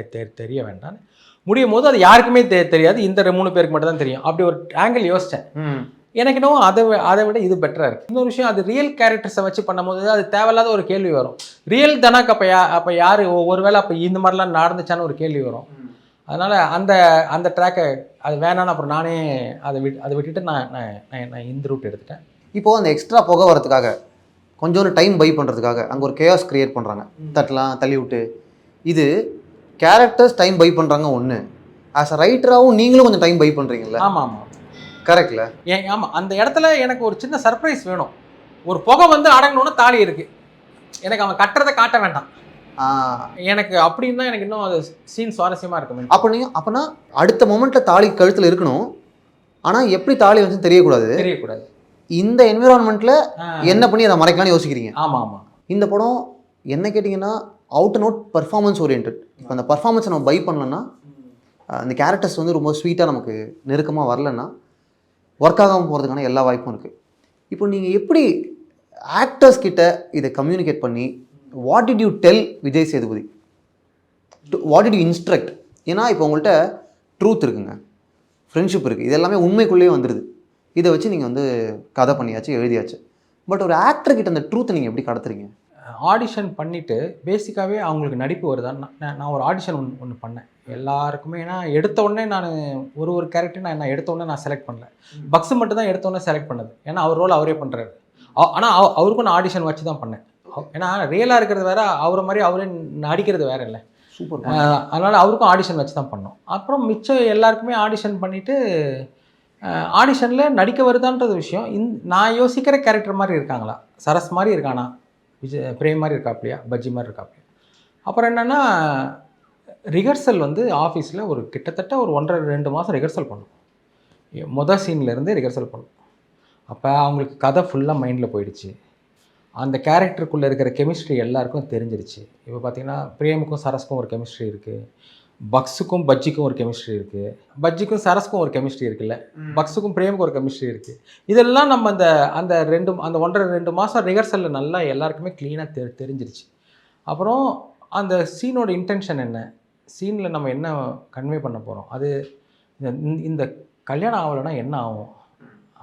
தெரிய வேண்டான்னு. முடியும் போது அது யாருக்குமே தெரியாது, இந்த 3 பேருக்கு மட்டும் தான் தெரியும். அப்படி ஒரு ஆங்கிள் யோசித்தேன். எனக்கு இன்னும் அதை விட இது பெட்டராக இருக்குது. இன்னொரு விஷயம், அது ரியல் கேரக்டர்ஸை வச்சு பண்ணும்போது அது தேவையில்லாத ஒரு கேள்வி வரும். ரியல் தானாக்கு அப்போ யார், ஒருவேளை அப்போ இந்த மாதிரிலாம் நடந்துச்சான்னு ஒரு கேள்வி வரும். அதனால் அந்த ட்ராக்கை அது வேணான்னு அப்புறம் நானே அதை விட்டுட்டு நான் இந்த ரூட் எடுத்துட்டேன். இப்போது அந்த எக்ஸ்ட்ரா புகை வரதுக்காக கொஞ்சம் டைம் பை பண்ணுறதுக்காக அங்கே ஒரு கேஸ் க்ரியேட் பண்ணுறாங்க, தட்டலாம் தள்ளி விட்டு. இது கேரக்டர்ஸ் டைம் பை பண்ணுறாங்க ஒன்று, ஆஸ் அ ரைட்டராகவும் நீங்களும் கொஞ்சம் டைம் பை பண்ணுறீங்களா? ஆமாம், கரெக்டில். ஆமாம், அந்த இடத்துல எனக்கு ஒரு சின்ன சர்ப்ரைஸ் வேணும். ஒரு புகை வந்து அடங்கணுன்னு தாலி இருக்குது, எனக்கு அவன் கட்டுறதை காட்ட வேண்டாம். எனக்கு அப்படின்னு தான் எனக்கு இன்னும் அது சீன் சுவாரஸ்யமாக இருக்கும். அப்போனா அடுத்த மொமெண்ட்டில் தாலி கழுத்தில் இருக்கணும், ஆனால் எப்படி தாலி வந்து தெரியக்கூடாது. இந்த என்விரான்மெண்ட்டில் என்ன பண்ணி அதை மறைக்கலாம்னு யோசிக்கிறீங்க. ஆமாம். இந்த படம் என்ன கேட்டிங்கன்னா out and out performance orient. இப்போ அந்த பர்ஃபார்மன்ஸை நம்ம பை பண்ணலன்னா, அந்த கேரக்டர்ஸ் வந்து ரொம்ப ஸ்வீட்டாக நமக்கு நெருக்கமாக வரலன்னா ஒர்க் ஆகாமல் போகிறதுக்கான எல்லா வாய்ப்பும் இருக்குது. இப்போ நீங்கள் எப்படி ஆக்டர்ஸ் கிட்ட இதை கம்யூனிகேட் பண்ணி what did you tell Vijay Sethupathi, what did you instruct? ஏன்னா இப்போ உங்கள்கிட்ட ட்ரூத் இருக்குங்க, ஃப்ரெண்ட்ஷிப் இருக்குது, இது எல்லாமே உண்மைக்குள்ளேயே வந்துடுது. இதை வச்சு நீங்கள் வந்து கதை பண்ணியாச்சு, எழுதியாச்சு. பட் ஒரு ஆக்டர்கிட்ட அந்த ட்ரூத்தை நீங்கள் எப்படி கடத்துறீங்க? ஆடிஷன் பண்ணிவிட்டு பேசிக்காகவே அவங்களுக்கு நடிப்பு வருதான்னு நான் ஒரு ஆடிஷன் ஒன்று பண்ணேன் எல்லாருக்குமே. ஏன்னா எடுத்த உடனே நான் ஒரு கேரக்டர் நான் எடுத்த உடனே நான் செலக்ட் பண்ணல. பக்ஸு மட்டும் தான் எடுத்த உடனே செலக்ட் பண்ணது. ஏன்னா அவர் ரோல் அவரே பண்ணுறாரு. ஆனால் அவருக்கும் நான் ஆடிஷன் வச்சு தான் பண்ணேன். ஏன்னா ரியலாக இருக்கிறது வேறு, அவரை மாதிரி அவரே நடிக்கிறது வேறு இல்லை. சூப்பர். அதனால் அவருக்கும் ஆடிஷன் வச்சு தான் பண்ணோம். அப்புறம் மிச்சம் எல்லாருக்குமே ஆடிஷன் பண்ணிவிட்டு ஆடிஷனில் நடிக்க வருதான்றது விஷயம். நான் யோசிக்கிற கேரக்டர் மாதிரி இருக்காங்களா, சரஸ் மாதிரி இருக்கானா, பிரேம் மாதிரி இருக்காப்லையா, பஜ்ஜி மாதிரி இருக்காப்லையா. அப்புறம் என்னென்னா ரிஹர்சல் வந்து ஆஃபீஸில் ஒரு கிட்டத்தட்ட ஒரு 1.5-2 மாதம் ரிஹர்சல் பண்ணோம். மொதல் சீன்லேருந்து ரிஹர்சல் பண்ணோம். அப்போ அவங்களுக்கு கதை ஃபுல்லாக மைண்டில் போயிடுச்சு. அந்த கேரக்டருக்குள்ளே இருக்கிற கெமிஸ்ட்ரி எல்லாருக்கும் தெரிஞ்சிருச்சு. இப்போ பார்த்திங்கன்னா பிரேமுக்கும் சரஸ்க்கும் ஒரு கெமிஸ்ட்ரி இருக்குது, பக்ஸுக்கும் பஜ்ஜிக்கும் ஒரு கெமிஸ்ட்ரி இருக்குது, பஜ்ஜிக்கும் சரஸ்க்கும் ஒரு கெமிஸ்ட்ரி இருக்குல்ல, பக்ஸுக்கும் பிரேமுக்கும் ஒரு கெமிஸ்ட்ரி இருக்குது. இதெல்லாம் நம்ம அந்த 1.5-2 மாதம் ரிஹர்சலில் நல்லா எல்லாருக்குமே க்ளீனாக தெரிஞ்சிருச்சு. அப்புறம் அந்த சீனோட இன்டென்ஷன் என்ன, சீனில் நம்ம என்ன கன்வே பண்ண போகிறோம், அது இந்த கல்யாணம் ஆகலைன்னா என்ன ஆகும்,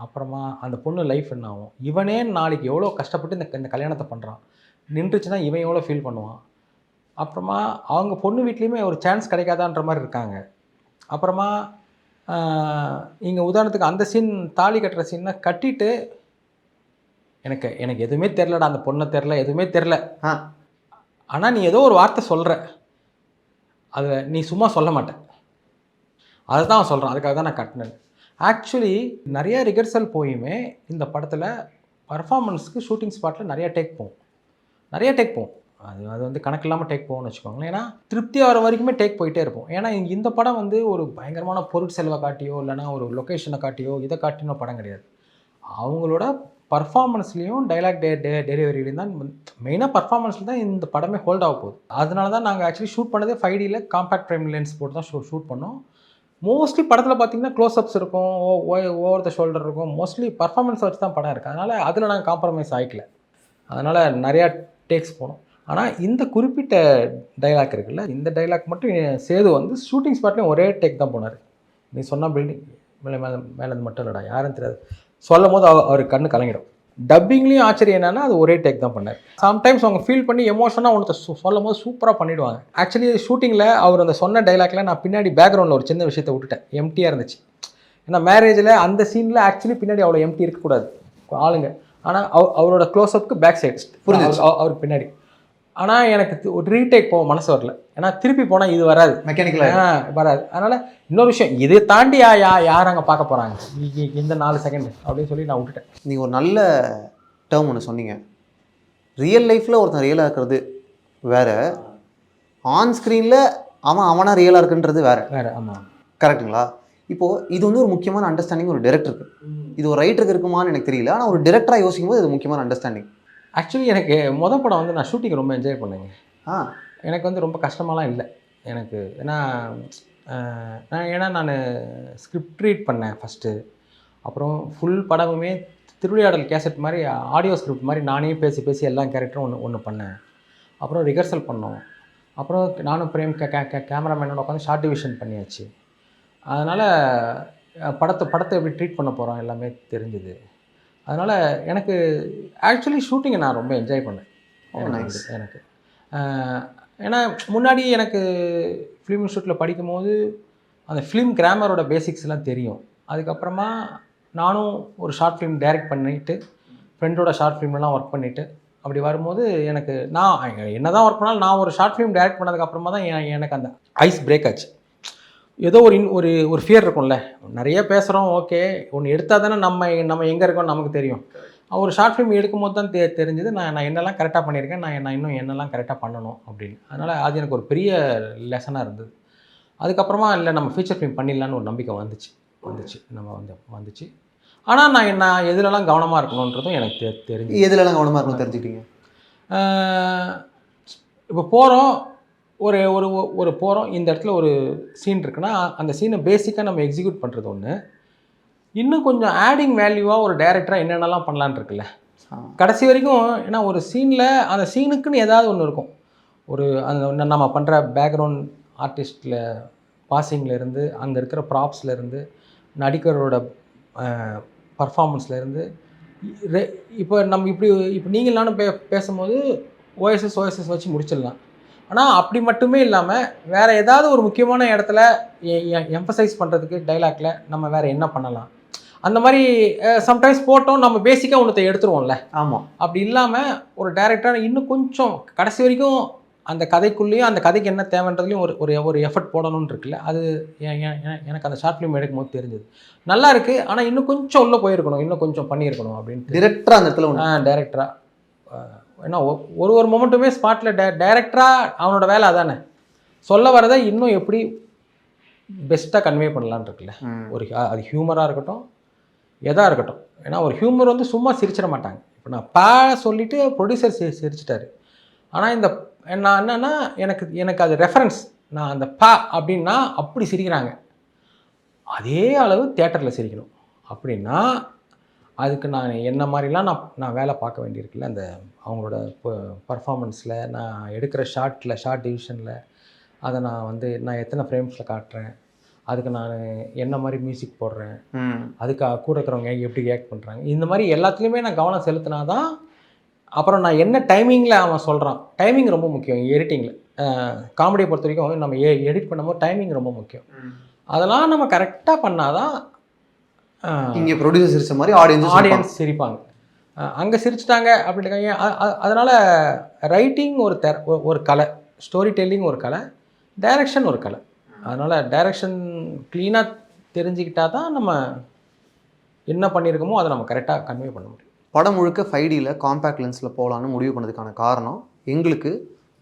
அப்புறமா அந்த பொண்ணு லைஃப் என்ன ஆகும், இவனே நாளைக்கு எவ்வளோ கஷ்டப்பட்டு இந்த கல்யாணத்தை பண்ணுறான், நின்றுச்சுன்னா இவன் எவ்வளோ ஃபீல் பண்ணுவான். அப்புறமா அவங்க பொண்ணு வீட்லேயுமே ஒரு சான்ஸ் கிடைக்காதான்ற மாதிரி இருக்காங்க. அப்புறமா இங்கே உதாரணத்துக்கு அந்த சீன், தாலி கட்டுற சீனை கட்டிட்டு எனக்கு எதுவுமே தெரிலடா, அந்த பொண்ணை தெரில, எதுவுமே தெரில, ஆனால் நீ ஏதோ ஒரு வார்த்தை சொல்கிற, அதை நீ சும்மா சொல்ல மாட்டேன், அதை தான் அவன் சொல்கிறான், அதுக்காக தான் நான் கட்டினேன். ஆக்சுவலி நிறைய ரிஹர்சல் போயுமே இந்த படத்தில் பர்ஃபார்மன்ஸுக்கு ஷூட்டிங் ஸ்பாட்டில் நிறைய டேக் போகும். அது வந்து கணக்கு இல்லாமல் டேக் போகும்னு வச்சுக்கோங்களேன். ஏன்னா திருப்தி ஆகிற வரைக்குமே டேக் போயிட்டே இருப்போம். ஏன்னா இந்த படம் வந்து ஒரு பயங்கரமான பொருட்செலவை காட்டியோ இல்லைனா ஒரு லொக்கேஷனை காட்டியோ இதை காட்டினோ படம் கிடையாது. அவங்களோட பர்ஃபார்மன்ஸ்லேயும் டைலாக் டெலிவரிலையும் தான், மெயினாக பர்ஃபார்மன்ஸில் தான் இந்த படமே ஹோல்ட் ஆக போகுது. அதனால தான் நாங்கள் ஆக்சுவலி ஷூட் பண்ணதே 5Dயில் காம்பேக்ட் ஃப்ரேம் லென்ஸ் போட்டு தான் ஷூட் பண்ணோம். மோஸ்ட்லி படத்தில் பார்த்திங்கன்னா க்ளோஸ்அப்ஸ் இருக்கும், ஓவர் த ஷோல்டர் இருக்கும், மோஸ்ட்லி பர்ஃபார்மன்ஸ் வச்சு தான் படம் இருக்குது. அதனால் அதில் நாங்கள் காம்ப்ரமைஸ் ஆகிக்கல, அதனால் நிறையா டேக்ஸ் போனோம். ஆனால் இந்த குறிப்பிட்ட டைலாக் இருக்குல்ல, இந்த டைலாக் மட்டும் சேது வந்து ஷூட்டிங் ஸ்பாட்லேயும் ஒரே டேக் தான் போனார். நீ சொன்னால் பில்டிங் மேலே மட்டும் இல்லைடா, யாரும் தெரியாது, சொல்லும் போது அவர் கண்ணு கலங்கிடும். டப்பிங்லேயும் ஆச்சரியம் என்னென்னா அது ஒரே டேக் தான் பண்ணார். சம்டைம்ஸ் அவங்க ஃபீல் பண்ணி எமோஷனாக ஒன்று சொல்லும் போது சூப்பராக பண்ணிவிடுவாங்க. ஆக்சுவலி ஷூட்டிங்கில் அவர் அந்த சொன்ன டைலாக்ல நான் பின்னாடி பேக்ரவுண்டில் ஒரு சின்ன விஷயத்தை விட்டுட்டேன், எம்டியாக இருந்துச்சு. ஏன்னா மேரேஜில் அந்த சீனில் ஆக்சுவலி பின்னாடி அவ்வளோ எம்டி இருக்கக்கூடாது ஆளுங்க, ஆனால் அவரோட க்ளோஸ்அப்புக்கு பேக் சைடு புரிஞ்சிச்சு அவருக்கு பின்னாடி. ஆனால் எனக்கு ஒரு ரீடேக் போக மனசு வரல, ஏன்னா திருப்பி போனால் இது வராது, மெக்கானிக்கலாக வராது. அதனால் இன்னொரு விஷயம், இதை தாண்டி யார் அங்கே பார்க்க போகிறாங்க இந்த 4 செகண்ட் அப்படின்னு சொல்லி நான் விட்டுட்டேன். நீங்கள் ஒரு நல்ல டேர்ம் ஒன்று சொன்னீங்க, ரியல் லைஃப்பில் ஒருத்தன் ரியலாக இருக்கிறது வேறு, ஆன் ஸ்க்ரீனில் அவனாக ரியலாக இருக்குன்றது வேறு. ஆமாம், கரெக்டுங்களா? இப்போது இது வந்து ஒரு முக்கியமான அண்டர்ஸ்டாண்டிங் ஒரு டைரக்டருக்கு. இது ஒரு ரைட்டருக்கு இருக்குமான்னு எனக்கு தெரியல, ஆனால் ஒரு டைரக்டராக யோசிக்கும் போது இது முக்கியமான அண்டர்ஸ்டாண்டிங். ஆக்சுவலி எனக்கு மொதல் படம் வந்து நான் ஷூட்டிங் ரொம்ப என்ஜாய் பண்ணேங்க. எனக்கு வந்து ரொம்ப கஷ்டமாலாம் இல்லை எனக்கு. ஏன்னா நான் ஸ்கிரிப்ட் ரீட் பண்ணேன் ஃபஸ்ட்டு, அப்புறம் ஃபுல் படமுமே திருவிளையாடல் கேசட் மாதிரி ஆடியோ ஸ்கிரிப்ட் மாதிரி நானே பேசி எல்லா கேரக்டரும் ஒன்று பண்ணேன். அப்புறம் ரிஹர்சல் பண்ணோம். அப்புறம் நானும் பிரேம் கேமராமேனோட உட்காந்து ஷார்ட் டிவிஷன் பண்ணியாச்சு. அதனால் படத்தை எப்படி ட்ரீட் பண்ண போகிறோம் எல்லாமே தெரிஞ்சுது. அதனால் எனக்கு ஆக்சுவலி ஷூட்டிங்கை நான் ரொம்ப என்ஜாய் பண்ணேன். எனக்கு ஏன்னா முன்னாடி எனக்கு ஃபிலிம் இன்ஸ்டியூட்டில் படிக்கும்போது அந்த ஃபிலிம் கிராமரோட பேசிக்ஸ்லாம் தெரியும். அதுக்கப்புறமா நானும் ஒரு ஷார்ட் ஃபிலிம் டைரக்ட் பண்ணிவிட்டு ஃப்ரெண்டோட ஷார்ட் ஃபிலிம்லாம் ஒர்க் பண்ணிவிட்டு அப்படி வரும்போது எனக்கு நான் என்ன தான் ஒர்க் பண்ணாலும் நான் ஒரு ஷார்ட் ஃபிலிம் டைரக்ட் பண்ணதுக்கப்புறமா தான் எனக்கு அந்த ஐஸ் பிரேக் ஆச்சு. ஏதோ ஒரு ஃபியர் இருக்கும்ல, நிறைய பேசுகிறோம், ஓகே, ஒன்று எடுத்தால் தானே நம்ம எங்கே இருக்கோம்னு நமக்கு தெரியும். ஒரு ஷார்ட் ஃபிலிம் எடுக்கும்போது தான் தெரிஞ்சது நான் என்னெல்லாம் கரெக்டாக பண்ணியிருக்கேன், நான் இன்னும் என்னெல்லாம் கரெக்டாக பண்ணணும் அப்படின்னு. அதனால் அது எனக்கு ஒரு பெரிய லெசனாக இருந்தது. அதுக்கப்புறமா இல்லை நம்ம ஃபீச்சர் ஃபிலிம் பண்ணிடலான்னு ஒரு நம்பிக்கை வந்துச்சு. ஆனால் நான் எதுலலாம் கவனமாக இருக்கணுன்றதும் எனக்கு தெரிஞ்சு. எதுலலாம் கவனமாக இருக்கணும் தெரிஞ்சுக்கிட்டீங்க? இப்போ போகிறோம், ஒரு ஒரு ஒரு போகிறோம், இந்த இடத்துல ஒரு சீன் இருக்குன்னா, அந்த சீனை பேசிக்காக நம்ம எக்ஸிக்யூட் பண்ணுறது ஒன்று. இன்னும் கொஞ்சம் ஆடிங் வேல்யூவாக ஒரு டைரக்டராக என்னென்னலாம் பண்ணலான்னு இருக்குல்ல. கடைசி வரைக்கும் ஏன்னா ஒரு சீனில் அந்த சீனுக்குன்னு ஏதாவது ஒன்று இருக்கும். ஒரு அந்த நம்ம பண்ணுற பேக்ரவுண்ட் ஆர்டிஸ்ட்டில் பாசிங்லேருந்து, அங்கே இருக்கிற ப்ராப்ஸ்லேருந்து, நடிகரோட பர்ஃபார்மன்ஸ்லேருந்து, ரெ இப்போ நம்ம இப்போ நீங்கள் நானும் பேசும்போது ஓஎஸ்எஸ் வச்சு முடிச்சிடலாம். ஆனால் அப்படி மட்டுமே இல்லாமல் வேறு ஏதாவது ஒரு முக்கியமான இடத்துல எம்பசைஸ் பண்ணுறதுக்கு டைலாக்ல நம்ம வேறு என்ன பண்ணலாம், அந்த மாதிரி சம்டைம்ஸ் போட்டோம் நம்ம பேசிக்காக ஒன்றத்தை எடுத்துருவோம்ல. ஆமாம். அப்படி இல்லாமல் ஒரு டைரக்டராக இன்னும் கொஞ்சம் கடைசி வரைக்கும் அந்த கதைக்குள்ளேயும் அந்த கதைக்கு என்ன தேவைன்றதுலையும் ஒரு ஒரு எஃபர்ட் போடணும்னு இருக்குல்ல. அது எனக்கு அந்த ஷார்ட் ஃபிலிம் எடுக்கும்போது தெரிஞ்சது. நல்லா இருக்குது, ஆனால் இன்னும் கொஞ்சம் உள்ளே போயிருக்கணும், இன்னும் கொஞ்சம் பண்ணியிருக்கணும் அப்படின்ட்டு. டிரெக்டராக அந்த இடத்துல டைரக்டராக ஏன்னா ஒரு மொமெண்ட்டுமே ஸ்பாட்டில் டைரக்டராக அவனோட வேலை அதானே, சொல்ல வரதை இன்னும் எப்படி பெஸ்ட்டாக கன்வே பண்ணலான்னு இருக்குல்ல. ஒரு அது ஹியூமராக இருக்கட்டும், எதாக இருக்கட்டும். ஏன்னா ஒரு ஹியூமர் வந்து சும்மா சிரிச்சிட மாட்டாங்க. இப்போ நான் சொல்லிவிட்டு ப்ரொடியூசர் சிரிச்சிட்டாரு. ஆனால் இந்த நான் என்னென்னா எனக்கு அது ரெஃபரன்ஸ். நான் அந்த அப்படின்னா அப்படி சிரிக்கிறாங்க, அதே அளவு தியேட்டரில் சிரிக்கணும் அப்படின்னா அதுக்கு நான் என்ன மாதிரிலாம் நான் வேலை பார்க்க வேண்டியிருக்குல்ல. அந்த அவங்களோட பர்ஃபார்மன்ஸில், நான் எடுக்கிற ஷார்ட் டிவிஷனில், அதை நான் எத்தனை ஃப்ரேம்ஸில் காட்டுறேன், அதுக்கு நான் என்ன மாதிரி மியூசிக் போடுறேன், அதுக்கு கூட இருக்கிறவங்க எப்படி ரியாக்ட் பண்ணுறாங்க, இந்த மாதிரி எல்லாத்துலேயுமே நான் கவனம் செலுத்தினா தான். அப்புறம் நான் என்ன டைமிங்கில் அவன் சொல்கிறான், டைமிங் ரொம்ப முக்கியம் எடிட்டிங்கில். காமெடியை பொறுத்த வரைக்கும் நம்ம எடிட் பண்ணும்போது டைமிங் ரொம்ப முக்கியம். அதெல்லாம் நம்ம கரெக்டாக பண்ணால் தான் இங்கே ப்ரொடியூசர் சிரிச்ச மாதிரி ஆடியன்ஸ் சிரிப்பாங்க. அங்கே சிரிச்சிட்டாங்க அப்படின்ட்டு. அதனால் ரைட்டிங் ஒரு கலை, ஸ்டோரி டெல்லிங் ஒரு கலை, டைரக்ஷன் ஒரு கலை. அதனால் டைரக்ஷன் க்ளீனாக தெரிஞ்சுக்கிட்டால் தான் நம்ம என்ன பண்ணியிருக்கோமோ அதை நம்ம கரெக்டாக கன்வே பண்ண முடியும். படம் முழுக்க 5Dயில் காம்பேக்ட் லென்ஸில் போகலான்னு முடிவு பண்ணதுக்கான காரணம் எங்களுக்கு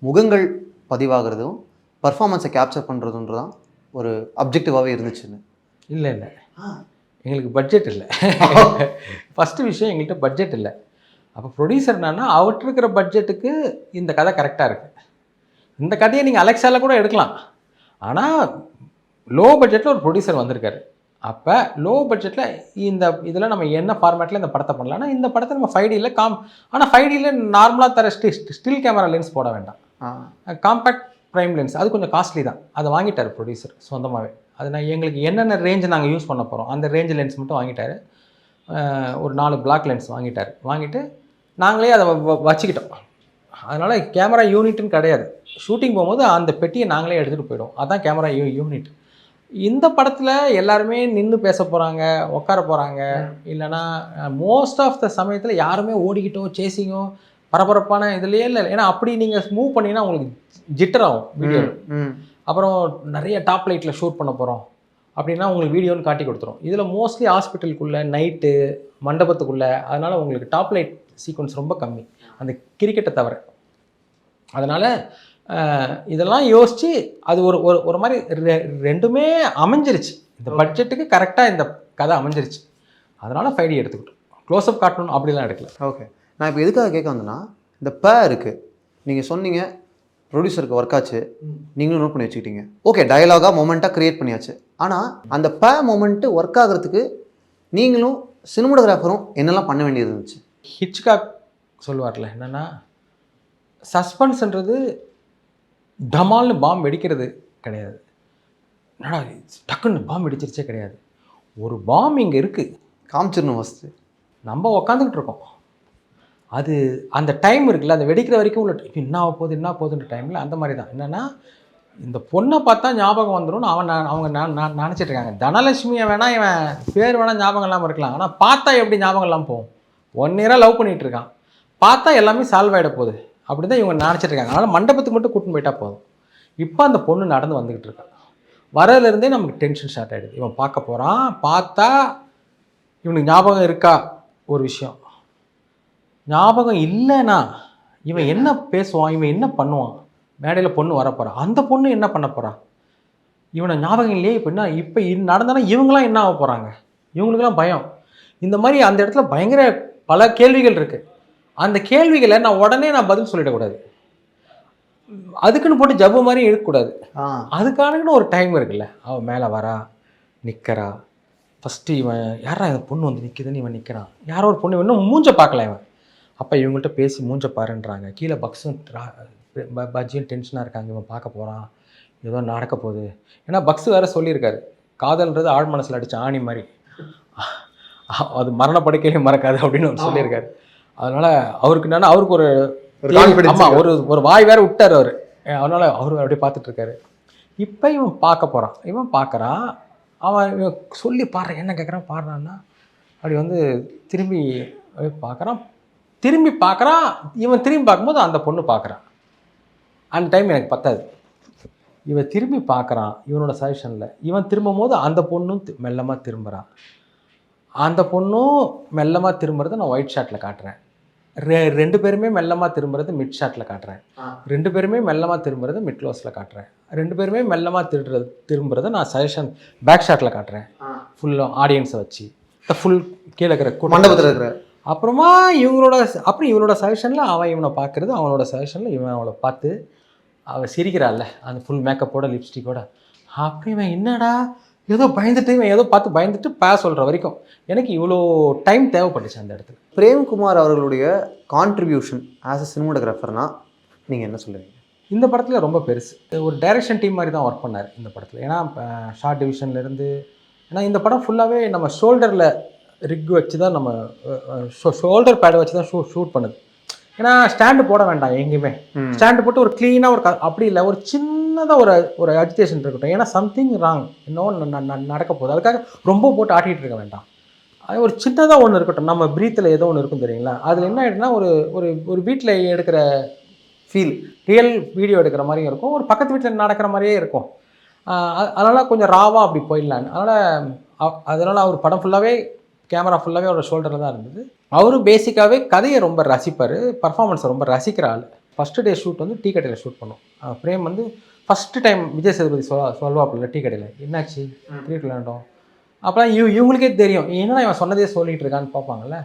முகங்கள் பதிவாகிறதும் பர்ஃபார்மன்ஸை கேப்சர் பண்ணுறதுன்றதான் ஒரு அப்ஜெக்டிவாகவே இருந்துச்சுன்னு. இல்லை எங்களுக்கு பட்ஜெட் இல்லை. ஃபஸ்ட்டு விஷயம், எங்கள்கிட்ட பட்ஜெட் இல்லை. அப்போ ப்ரொடியூசர் என்னன்னா அவர்கிட்ட இருக்கிற பட்ஜெட்டுக்கு இந்த கதை கரெக்டாக இருக்குது. இந்த கதையை நீங்கள் அலெக்ஸாவில் கூட எடுக்கலாம். ஆனால் லோ பட்ஜெட்டில் ஒரு ப்ரொடியூசர் வந்திருக்காரு. அப்போ லோ பட்ஜெட்டில் இதில் நம்ம என்ன ஃபார்மேட்டில் இந்த படத்தை பண்ணலாம்னா, இந்த படத்தை நம்ம 5Dயில் ஆனால் 5Dயில் நார்மலாக தர ஸ்டில் கேமரா லென்ஸ் போட வேண்டாம். காம்பேக்ட் ப்ரைம் லென்ஸ் அது கொஞ்சம் காஸ்ட்லி தான். அதை வாங்கிட்டார் ப்ரொடியூசர் சொந்தமாகவே. அது எங்களுக்கு என்னென்ன ரேஞ்சு நாங்கள் யூஸ் பண்ண போகிறோம் அந்த ரேஞ்சு லென்ஸ் மட்டும் வாங்கிட்டார். ஒரு 4 பிளாக் லென்ஸ் வாங்கிட்டு நாங்களே அதை வச்சுக்கிட்டோம். அதனால் கேமரா யூனிட்டுன்னு கிடையாது. ஷூட்டிங் போகும்போது அந்த பெட்டியை நாங்களே எடுத்துகிட்டு போயிடுவோம். அதுதான் கேமரா யூனிட். இந்த படத்தில் எல்லாருமே நின்று பேச போகிறாங்க, உட்கார போகிறாங்க. இல்லைனா மோஸ்ட் ஆஃப் த சமயத்தில் யாருமே ஓடிக்கிட்டோ சேசிங்கோ பரபரப்பான இதுலேயே இல்லை. ஏன்னா அப்படி நீங்கள் மூவ் பண்ணிங்கன்னா உங்களுக்கு ஜிட்டர் ஆகும் வீடியோ. அப்புறம் நிறைய டாப் லைட்டில் ஷூட் பண்ண போகிறோம் அப்படின்னா உங்களுக்கு வீடியோன்னு காட்டி கொடுத்துரும். இதில் மோஸ்ட்லி ஹாஸ்பிட்டலுக்குள்ளே, நைட்டு, மண்டபத்துக்குள்ளே, அதனால் உங்களுக்கு டாப் லைட் சீக்வன்ஸ் ரொம்ப கம்மி அந்த கிரிக்கெட்டை தவிர. அதனால் இதெல்லாம் யோசித்து அது ஒரு மாதிரி ரெண்டுமே அமைஞ்சிருச்சு. இந்த பட்ஜெட்டுக்கு கரெக்டாக இந்த கதை அமைஞ்சிருச்சு. அதனால் 5D எடுத்துக்கிட்டோம். க்ளோஸ்அப் காட்டணும் அப்படிலாம் எடுக்கல. ஓகே, நான் இப்போ எதுக்காக கேட்க வந்தேன்னா, இந்த இருக்குது நீங்கள் சொன்னீங்க ப்ரொடியூசருக்கு ஒர்க் ஆச்சு, நீங்களும் நோட் பண்ணி வச்சுக்கிட்டீங்க. ஓகே, டயலாகாக மொமெண்ட்டாக க்ரியேட் பண்ணியாச்சு. ஆனால் அந்த மொமெண்ட்டு ஒர்க் ஆகிறதுக்கு நீங்களும் சினிமோட்டோகிராஃபரும் என்னெல்லாம் பண்ண வேண்டியது இருந்துச்சு? ஹிட்ச்காக் சொல்லுவார்ல, என்னென்னா சஸ்பென்ஸ்ன்றது டமால்னு பாம்பு வெடிக்கிறது கிடையாது. என்னடா டக்குன்னு பாம்பு வெடிச்சிருச்சே கிடையாது. ஒரு பாம்பு இங்கே இருக்குது, காமிச்சிடணும் ஃபஸ்ட்டு. நம்ம உக்காந்துக்கிட்டு இருக்கோம். அது அந்த டைம் இருக்குல்ல, அந்த வெடிக்கிற வரைக்கும் உள்ள என்ன போகுதுன்ற டைமில் அந்த மாதிரி தான். என்னென்னா இந்த பொண்ணை பார்த்தா ஞாபகம் வந்துடும் அவங்க நினச்சிட்டு இருக்காங்க. தனலட்சுமியை வேணால் இவன் பேர் வேணால் ஞாபகம் இல்லாமல் இருக்கலாம், ஆனால் பார்த்தா எப்படி ஞாபகம் இல்லாமல் போகும். 1 இயராக லவ் பண்ணிகிட்டு இருக்கான், பார்த்தா எல்லாமே சால்வ் ஆகிட போகுது அப்படி தான் இவங்க நினச்சிட்டு இருக்காங்க. அதனால் மண்டபத்துக்கு மட்டும் கூட்டின்னு போயிட்டா போதும். இப்போ அந்த பொண்ணு நடந்து வந்துக்கிட்டு இருக்கான். வரதுலேருந்தே நமக்கு டென்ஷன் ஸ்டார்ட் ஆகிடுது. இவன் பார்க்க போகிறான், பார்த்தா இவனுக்கு ஞாபகம் இருக்கா ஒரு விஷயம், ஞாபகம் இல்லைன்னா இவன் என்ன பேசுவான், இவன் என்ன பண்ணுவான், மேடையில் பொண்ணு வரப்போகிறான், அந்த பொண்ணு என்ன பண்ண போகிறா, இவனை ஞாபகம் இல்லையே. இப்போ நடந்தாலும் இவங்களாம் என்ன ஆக போகிறாங்க, இவங்களுக்கெல்லாம் பயம். இந்த மாதிரி அந்த இடத்துல பயங்கர பல கேள்விகள் இருக்குது. அந்த கேள்விகளை நான் உடனே பதில் சொல்லிடக்கூடாது. அதுக்குன்னு போட்டு ஜவ்வு மாதிரி இழுக்கக்கூடாது. ஆ அதுக்கானக்குன்னு ஒரு டைம் இருக்குல்ல. அவள் மேலே வரா, நிற்கிறா. ஃபஸ்ட்டு இவன் யாரா இந்த பொண்ணு வந்து நிற்கிதுன்னு இவன் நிற்கிறான். யாரோ ஒரு பொண்ணு இன்னும் மூஞ்ச பார்க்கல இவன். அப்போ இவங்கள்ட்ட பேசி மூஞ்ச பாருன்றாங்க. கீழே பக்ஸும் பஜ்ஜியும் டென்ஷனாக இருக்காங்க. இவன் பார்க்க போகிறான், ஏதோ நடக்க போகுது. ஏன்னா பக்ஸ் வேறு சொல்லியிருக்காரு, காதல்ன்றது ஆழ் மனசில் அடித்த ஆணி மாதிரி, அது மரண படுக்கையிலையும் மறக்காது அப்படின்னு அவர் சொல்லியிருக்காரு. அதனால் அவருக்கு என்னன்னா அவருக்கு ஒரு ஆமாம் ஒரு வாய் வேறு விட்டார் அவர். அதனால் அவர் அப்படியே பார்த்துட்ருக்காரு. இப்போ இவன் பார்க்க போகிறான். இவன் பார்க்குறான். அவன் இவன் சொல்லி பாடுறான், என்ன கேட்குறான் பாடுறான்னா அப்படி வந்து திரும்பி பார்க்குறான். திரும்பி பார்க்குறான். இவன் திரும்பி பார்க்கும்போது அந்த பொண்ணு பார்க்குறான். அந்த டைம் எனக்கு பத்தாது. இவன் திரும்பி பார்க்குறான் இவனோட சஜஷனில். இவன் திரும்பும் போது அந்த பொண்ணும் மெல்லமாக திரும்புகிறான். அந்த பொண்ணும் மெல்லமாக திரும்புறதை நான் ஒயிட் ஷாட்டில் காட்டுறேன். ரெண்டு பேருமே மெல்லமாக திரும்புறது மிட் ஷாட்டில் காட்டுறேன். ரெண்டு பேருமே மெல்லமாக திரும்புறது மிட் க்ளோஸில் காட்டுறேன். ரெண்டு பேருமே மெல்லமாக திரும்புறதை நான் சஜஷன் பேக் ஷாட்டில் காட்டுறேன். ஃபுல்லாக ஆடியன்ஸை வச்சு ஃபுல் கீழே இருக்கிற மண்டபத்தில் இருக்கிற. அப்புறமா இவனோட சஜஷனில் அவன் இவனை பார்க்குறது, அவனோட சஜஷனில் இவன் அவளை பார்த்து அவள் சிரிக்கிறாள்ல அந்த ஃபுல் மேக்கப்போட லிப்ஸ்டிக்கோட. அப்படி இவன் என்னடா ஏதோ பயந்துட்டு இவன் ஏதோ பார்த்து பயந்துட்டு சொல்கிற வரைக்கும் எனக்கு இவ்வளோ டைம் தேவைப்பட்டுச்சு அந்த இடத்துல. பிரேம்குமார் அவர்களுடைய கான்ட்ரிபியூஷன் ஆஸ் அ சினிமாட்டோகிராஃபர்னா நீங்கள் என்ன சொல்லுவீங்க? இந்த படத்தில் ரொம்ப பெருசு. ஒரு டைரக்ஷன் டீம் மாதிரி தான் ஒர்க் பண்ணார் இந்த படத்தில். ஏன்னா ஷார்ட் டிவிஷன்லேருந்து, ஏன்னா இந்த படம் ஃபுல்லாகவே நம்ம ஷோல்டரில் ரிக் வச்சு தான், நம்ம ஷோல்டர் பேடை வச்சு தான் ஷூட் பண்ணுது. ஏன்னா ஸ்டாண்டு போட வேண்டாம் எங்கேயுமே. ஸ்டாண்டு போட்டு ஒரு க்ளீனாக ஒரு அப்படி இல்லை, ஒரு சின்னதாக ஒரு அஜிடேஷன் இருக்கட்டும். ஏன்னா சம்திங் ராங் இன்னும் நடக்க போகுது, அதுக்காக ரொம்ப போட்டு ஆட்டிகிட்டு இருக்க வேண்டாம். அது ஒரு சின்னதாக ஒன்று இருக்கட்டும். நம்ம ப்ரீத்தில் ஏதோ ஒன்று இருக்கும் தெரியுங்களா, அதில் என்ன ஆகிடுதுன்னா ஒரு வீட்டில் எடுக்கிற ஃபீல், ரியல் வீடியோ எடுக்கிற மாதிரியும் இருக்கும், ஒரு பக்கத்து வீட்டில் நடக்கிற மாதிரியே இருக்கும். அதனால் கொஞ்சம் ராவாக அப்படி போயிடலான்னு. அதனால் அவர் படம் ஃபுல்லாகவே கேமரா ஃபுல்லாகவே அவரோட ஷோல்டரில் தான் இருந்தது. அவரும் பேசிக்காகவே கதையை ரொம்ப ரசிப்பார், பர்ஃபார்மன்ஸை ரொம்ப ரசிக்கிற ஆள். ஃபஸ்ட்டு டே ஷூட் வந்து டீ கடையில் ஷூட் பண்ணோம். பிரேம் வந்து ஃபஸ்ட்டு டைம் விஜய் சேதுபதி சொல்வாப்பில்ல டீ கடையில், என்னாச்சு கிரிக்கெட் விளையாண்டோம். அப்போலாம் இவங்களுக்கே தெரியும் என்னடா இவன் சொன்னதே சொல்லிகிட்டு இருக்கான்னு பார்ப்பாங்கல்ல.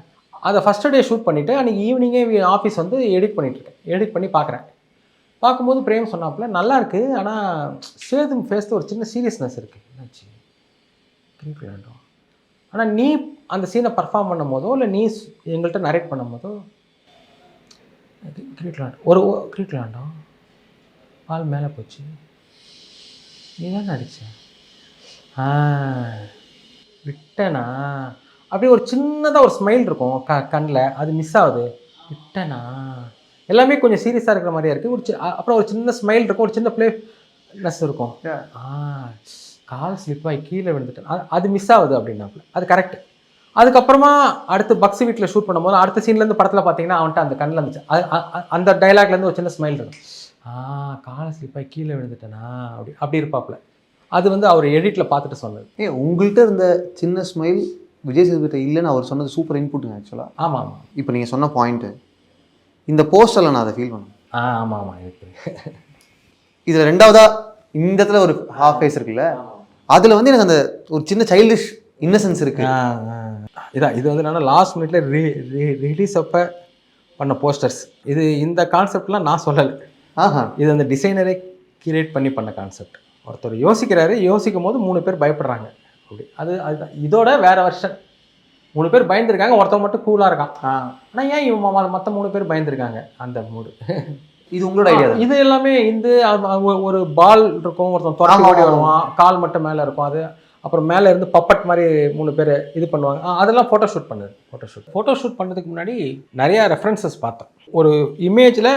அதை ஃபஸ்ட்டு டே ஷூட் பண்ணிவிட்டு அன்றைக்கி ஈவினிங்கே ஆஃபீஸ் வந்து எடிட் பண்ணி பார்க்குறேன். பார்க்கும்போது பிரேம் சொன்னாப்புல நல்லா இருக்குது, ஆனால் சேது ஃபேஸில் ஒரு சின்ன சீரியஸ்னஸ் இருக்குது. என்னாச்சு கிரிக்கெட் விளையாண்டோம், ஆனால் நீ அந்த சீனை பர்ஃபார்ம் பண்ணும் போதோ இல்லை நீ எங்கள்கிட்ட நரேட் பண்ணும் போதோ கிரிக்கெட் விளையாண்டோம், பால் மேலே போச்சு, நீ தான் நடிச்ச விட்டனா, அப்படியே ஒரு சின்னதாக ஒரு ஸ்மைல் இருக்கும் கண்ணில், அது மிஸ் ஆகுது. விட்டனா எல்லாமே கொஞ்சம் சீரியஸாக இருக்கிற மாதிரியா இருக்குது. அப்புறம் ஒரு சின்ன ஸ்மைல் இருக்கும், ஒரு சின்ன ப்ளேனஸ் இருக்கும். கால் ஸ்லிப்பாகி கீழே விழுந்துட்டேன், அது மிஸ் ஆகுது அப்படின்னாப்புல. அது கரெக்ட். அதுக்கப்புறமா அடுத்து பக்ஸ் வீட்டில் ஷூட் பண்ணும்போது அடுத்த சீன்லேருந்து படத்தில் பார்த்தீங்கன்னா அவன்கிட்ட அந்த கண்ணில் இருந்துச்சு, அந்த டைலாக்லேருந்து ஒரு சின்ன ஸ்மைல் இருக்கும். காலை ஸ்லிப்பாகி கீழே விழுந்துட்டேனா அப்படி இருப்பாப்புல. அது வந்து அவர் எடிட்டில் பார்த்துட்டு சொன்னது. உங்கள்கிட்ட இருந்த சின்ன ஸ்மைல் விஜய் சேதுபதி இல்லைன்னு அவர் சொன்னது சூப்பர் இன்புட்டுங்க ஆக்சுவலாக. ஆமாம். இப்போ நீங்கள் சொன்ன பாயிண்ட்டு இந்த போஸ்டரில் நான் அதை ஃபீல் பண்ணேன். ஆமாம் இருக்கு. இதில் ரெண்டாவதாக இந்த இடத்துல ஒரு ஹாஃப் ஃபேஸ் இருக்குல்ல, அதில் வந்து எனக்கு அந்த ஒரு சின்ன சைல்டிஷ் இன்னசென்ஸ் இருக்குது. இது வந்து என்னன்னா லாஸ்ட் மினிட்ல ரிலீஸ் அப்போ பண்ண போஸ்டர்ஸ். இந்த கான்செப்ட்லாம் நான் சொல்லலை. இது அந்த டிசைனரே கிரியேட் பண்ண கான்செப்ட். ஒருத்தர் யோசிக்கிறாரு, யோசிக்கும் போது 3 பேர் பயப்படுறாங்க. அப்படி அதுதான் இதோட வேற வருஷன். 3 பேர் பயந்துருக்காங்க, ஒருத்தவங்க மட்டும் கூலாக இருக்கான். ஆனால் ஏன் இவன் மற்ற 3 பேர் பயந்துருக்காங்க அந்த மூடு. இது உங்களோட ஐடியா? இது எல்லாமே ஒரு பால் இருக்கும், ஒருத்தன் தொடர்ந்து ஓடி வருவான், கால் மட்டும் மேலே இருக்கும். அது அப்புறம் மேலே இருந்து பப்பட் மாதிரி 3 பேர் இது பண்ணுவாங்க. அதெல்லாம் ஃபோட்டோஷூட் பண்ணுது. ஃபோட்டோஷூட் பண்ணுறதுக்கு முன்னாடி நிறையா ரெஃபரன்சஸ் பார்த்தோம். ஒரு இமேஜில்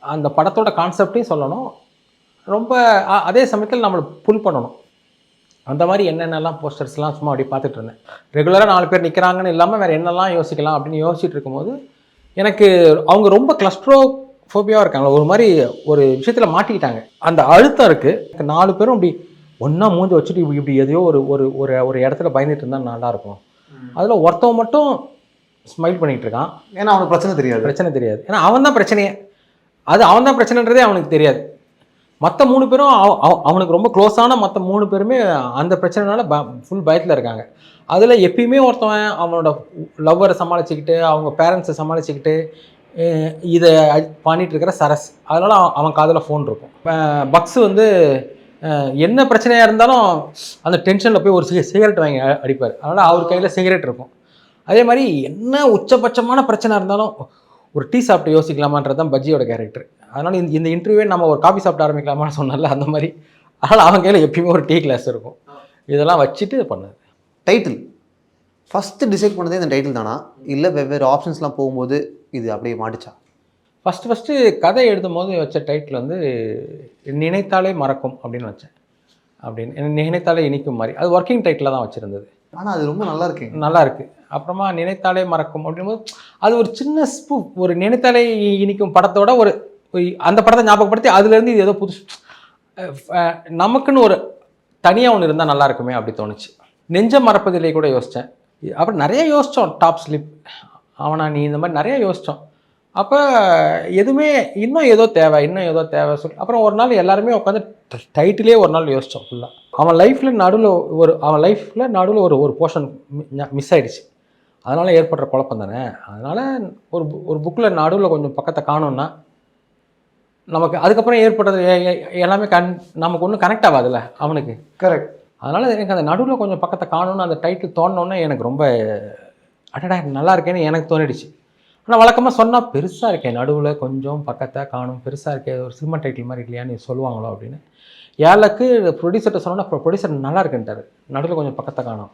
அந்த படத்தோட கான்செப்டையும் சொல்லணும், ரொம்ப அதே சமயத்தில் நம்மளை புல் பண்ணணும். அந்த மாதிரி என்னென்னலாம் போஸ்டர்ஸ்லாம் சும்மா அப்படி பார்த்துட்டு இருந்தேன். ரெகுலராக 4 பேர் நிற்கிறாங்கன்னு இல்லாமல் வேறு என்னெல்லாம் யோசிக்கலாம் அப்படின்னு யோசிச்சுட்டு இருக்கும்போது எனக்கு அவங்க ரொம்ப கிளஸ்ட்ரோஃபோபியாவாக இருக்காங்க. ஒரு மாதிரி ஒரு விஷயத்தில் மாட்டிக்கிட்டாங்க. அந்த அழுத்தம் இருக்குது. 4 பேரும் அப்படி ஒன்றா மூஞ்சி வச்சுட்டு இப்படி எதையோ ஒரு இடத்துல பயந்துட்டு இருந்தால் நல்லாயிருக்கும். அதில் ஒருத்தவன் மட்டும் ஸ்மைல் பண்ணிகிட்டு இருக்கான். ஏன்னா அவனுக்கு பிரச்சனை தெரியாது. ஏன்னா அவன் தான் பிரச்சனையே. அவன் தான் பிரச்சனைன்றதே அவனுக்கு தெரியாது. மற்ற 3 பேரும் அவனுக்கு ரொம்ப க்ளோஸான மற்ற 3 பேருமே அந்த பிரச்சனைனால ஃபுல் பயத்தில் இருக்காங்க. அதில் எப்பயுமே ஒருத்தவன் அவனோட லவ்வரை சமாளிச்சுக்கிட்டு, அவங்க பேரண்ட்ஸை சமாளிச்சுக்கிட்டு, இதை பண்ணிட்டு இருக்கிற சரஸ், அதனால் அவன் காதில் ஃபோன் இருக்கும். பக்ஸு வந்து என்ன பிரச்சனையாக இருந்தாலும் அந்த டென்ஷனில் போய் ஒரு சிகரெட் வாங்கி அடிப்பார். அதனால் அவர் கையில் சிகரெட் இருக்கும். அதே மாதிரி என்ன உச்சபட்சமான பிரச்சனை இருந்தாலும் ஒரு டீ சாப்பிட்டு யோசிக்கலாமான்றது தான் பஜ்ஜியோட கேரக்டர். அதனால் இந்த இன்டர்வியூவே நம்ம ஒரு காஃபி சாப்பிட்டு ஆரம்பிக்கலாமான்னு சொன்னால அந்த மாதிரி. அதனால் அவன் கையில் எப்பயுமே ஒரு டீ கிளாஸ் இருக்கும். இதெல்லாம் வச்சுட்டு பண்ணது. டைட்டில் ஃபஸ்ட்டு டிசைட் பண்ணதே இந்த டைட்டில் தானா, இல்லை வெவ்வேறு ஆப்ஷன்ஸ்லாம் போகும்போது இது அப்படியே மாட்டுச்சா? ஃபஸ்ட்டு கதை எழுதும் போது வச்ச டைட்டில் வந்து நினைத்தாலே மறக்கும் அப்படின்னு வச்சேன். அப்படின்னு நினைத்தாலே இனிக்கும் மாதிரி அது ஒர்க்கிங் டைட்டில் தான் வச்சுருந்தது. ஆனால் அது ரொம்ப நல்லா இருக்கு. நல்லா இருக்குது. அப்புறமா நினைத்தாலே மறக்கும் அப்படிங்கும்போது அது ஒரு சின்ன ஸ்பூப், ஒரு நினைத்தாலே இனிக்கும் படத்தோட ஒரு அந்த படத்தை ஞாபகப்படுத்தி அதுலேருந்து இது ஏதோ புதுசு நமக்குன்னு ஒரு தனியாக ஒன்று இருந்தால் நல்லா இருக்குமே அப்படி தோணுச்சு. நெஞ்சம் மறப்பதில்லை கூட யோசித்தேன். அப்புறம் நிறைய யோசித்தோம். டாப் ஸ்லிப், அவனா நீ, இந்த மாதிரி நிறைய யோசித்தோம். அப்போ எதுவுமே இன்னும் ஏதோ தேவை சொல்லி அப்புறம் ஒரு நாள் எல்லாருமே உட்காந்து டைட்டிலே ஒரு நாள் யோசித்தோம் ஃபுல்லாக. அவன் லைஃப்பில் நடுவில் ஒரு போர்ஷன் மிஸ் ஆகிடுச்சு. அதனால் ஏற்படுற குழப்பம் தானே. அதனால் ஒரு புக்கில் நடுவில் கொஞ்சம் பக்கத்தை காணோன்னா நமக்கு அதுக்கப்புறம் ஏற்படுறது எல்லாமே நமக்கு ஒன்றும் கனெக்ட் ஆகாதுல்ல அவனுக்கு. கரெக்ட். அதனால் எனக்கு அந்த நடுவில் கொஞ்சம் பக்கத்தை காணணுன்னு அந்த டைட்டில் தோணுன்னே எனக்கு ரொம்ப அடடா நல்லா இருக்கேன்னு எனக்கு தோணிடுச்சு. ஆனால் வழக்கமாக சொன்னால் பெருசாக இருக்கேன், நடுவில் கொஞ்சம் பக்கத்தை காணும், பெருசாக இருக்கே, ஒரு சினிமா டைட்டில் மாதிரி இல்லையான்னு சொல்லுவாங்களோ அப்படின்னு. ஏழக்கு ப்ரொடியூசர்கிட்ட சொன்னோன்னா ப்ரொடியூசர் நல்லா இருக்குன்ட்டார். நடுவில் கொஞ்சம் பக்கத்தை காணும்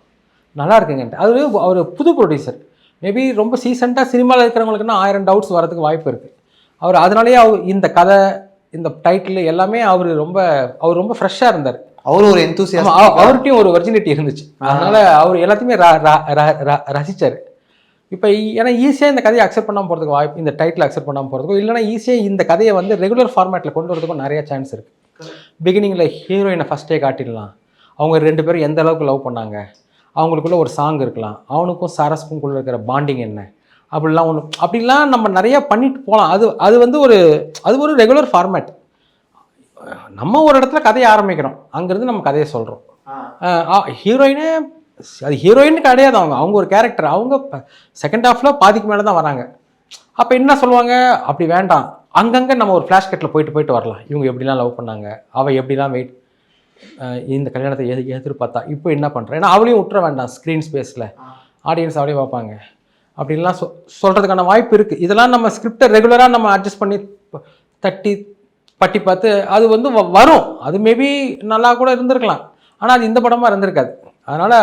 நல்லா இருக்குங்கன்ட்டு. அது அவர் புது ப்ரொடியூசர், மேபி ரொம்ப சீசன்ட்டாக சினிமாவில் இருக்கிறவங்களுக்குன்னா 1000 டவுட்ஸ் வரதுக்கு வாய்ப்பு இருக்குது. அவர் அதனாலேயே இந்த கதை, இந்த டைட்டில் எல்லாமே அவர் ரொம்ப ஃப்ரெஷ்ஷாக இருந்தார். அவரும் ஒரு எந்தூசியாஸ்ட், அவர்கிட்டையும் ஒரு ஒரிஜினிட்டி இருந்துச்சு. அதனால் அவர் எல்லாத்தையுமே ரசித்தார். இப்போ ஏன்னா ஈஸியாக இந்த கதையை அக்செப்ட் பண்ணாமல் போகிறதுக்கு வாய்ப்பு, இந்த டைட்டில் அக்செப்ட் பண்ணாமல் போகிறதுக்கும், இல்லைனா ஈஸியாக இந்த கதையை வந்து ரெகுலர் ஃபார்மேட்டில் கொண்டு வரதுக்கும் நிறைய சான்ஸ் இருக்குது. பிகினிங்கில் ஹீரோயினை ஃபஸ்ட்டே காட்டிடலாம், அவங்க 2 பேரும் எந்த அளவுக்கு லவ் பண்ணாங்க, அவங்களுக்குள்ள ஒரு சாங் இருக்கலாம், அவனுக்கும் சரஸ்க்கும் இருக்கிற பாண்டிங் என்ன, அப்படிலாம் நம்ம நிறையா பண்ணிட்டு போகலாம். அது வந்து ஒரு ரெகுலர் ஃபார்மேட். நம்ம ஒரு இடத்துல கதையை ஆரம்பிக்கிறோம், அங்கேருந்து நம்ம கதையை சொல்கிறோம். ஹீரோயினே அது ஹீரோயின் கிடையாது, அவங்க ஒரு கேரக்டர். அவங்க செகண்ட் ஹாஃபில் பாதிக்கு மேலே தான் வராங்க. அப்போ என்ன சொல்லுவாங்க, அப்படி வேண்டாம், அங்கங்கே நம்ம ஒரு ஃப்ளாஷ்கட்டில் போயிட்டு வரலாம். இவங்க எப்படிலாம் லவ் பண்ணாங்க, அவள் எப்படிலாம் இந்த கல்யாணத்தை எதிர்பார்த்தா, இப்போ என்ன பண்ணுறேன், ஏன்னா அவளையும் விட்டுற வேண்டாம். ஸ்க்ரீன் ஸ்பேஸில் ஆடியன்ஸ் அவளையும் பார்ப்பாங்க அப்படின்லாம் சொல்கிறதுக்கான வாய்ப்பு இருக்குது. இதெல்லாம் நம்ம ஸ்கிரிப்டை ரெகுலராக நம்ம அட்ஜஸ்ட் பண்ணி பட்டி பார்த்து அது வந்து வரும். அது மேபி நல்லா கூட இருந்திருக்கலாம், ஆனால் அது இந்த படமாக இருந்திருக்காது. அதனால்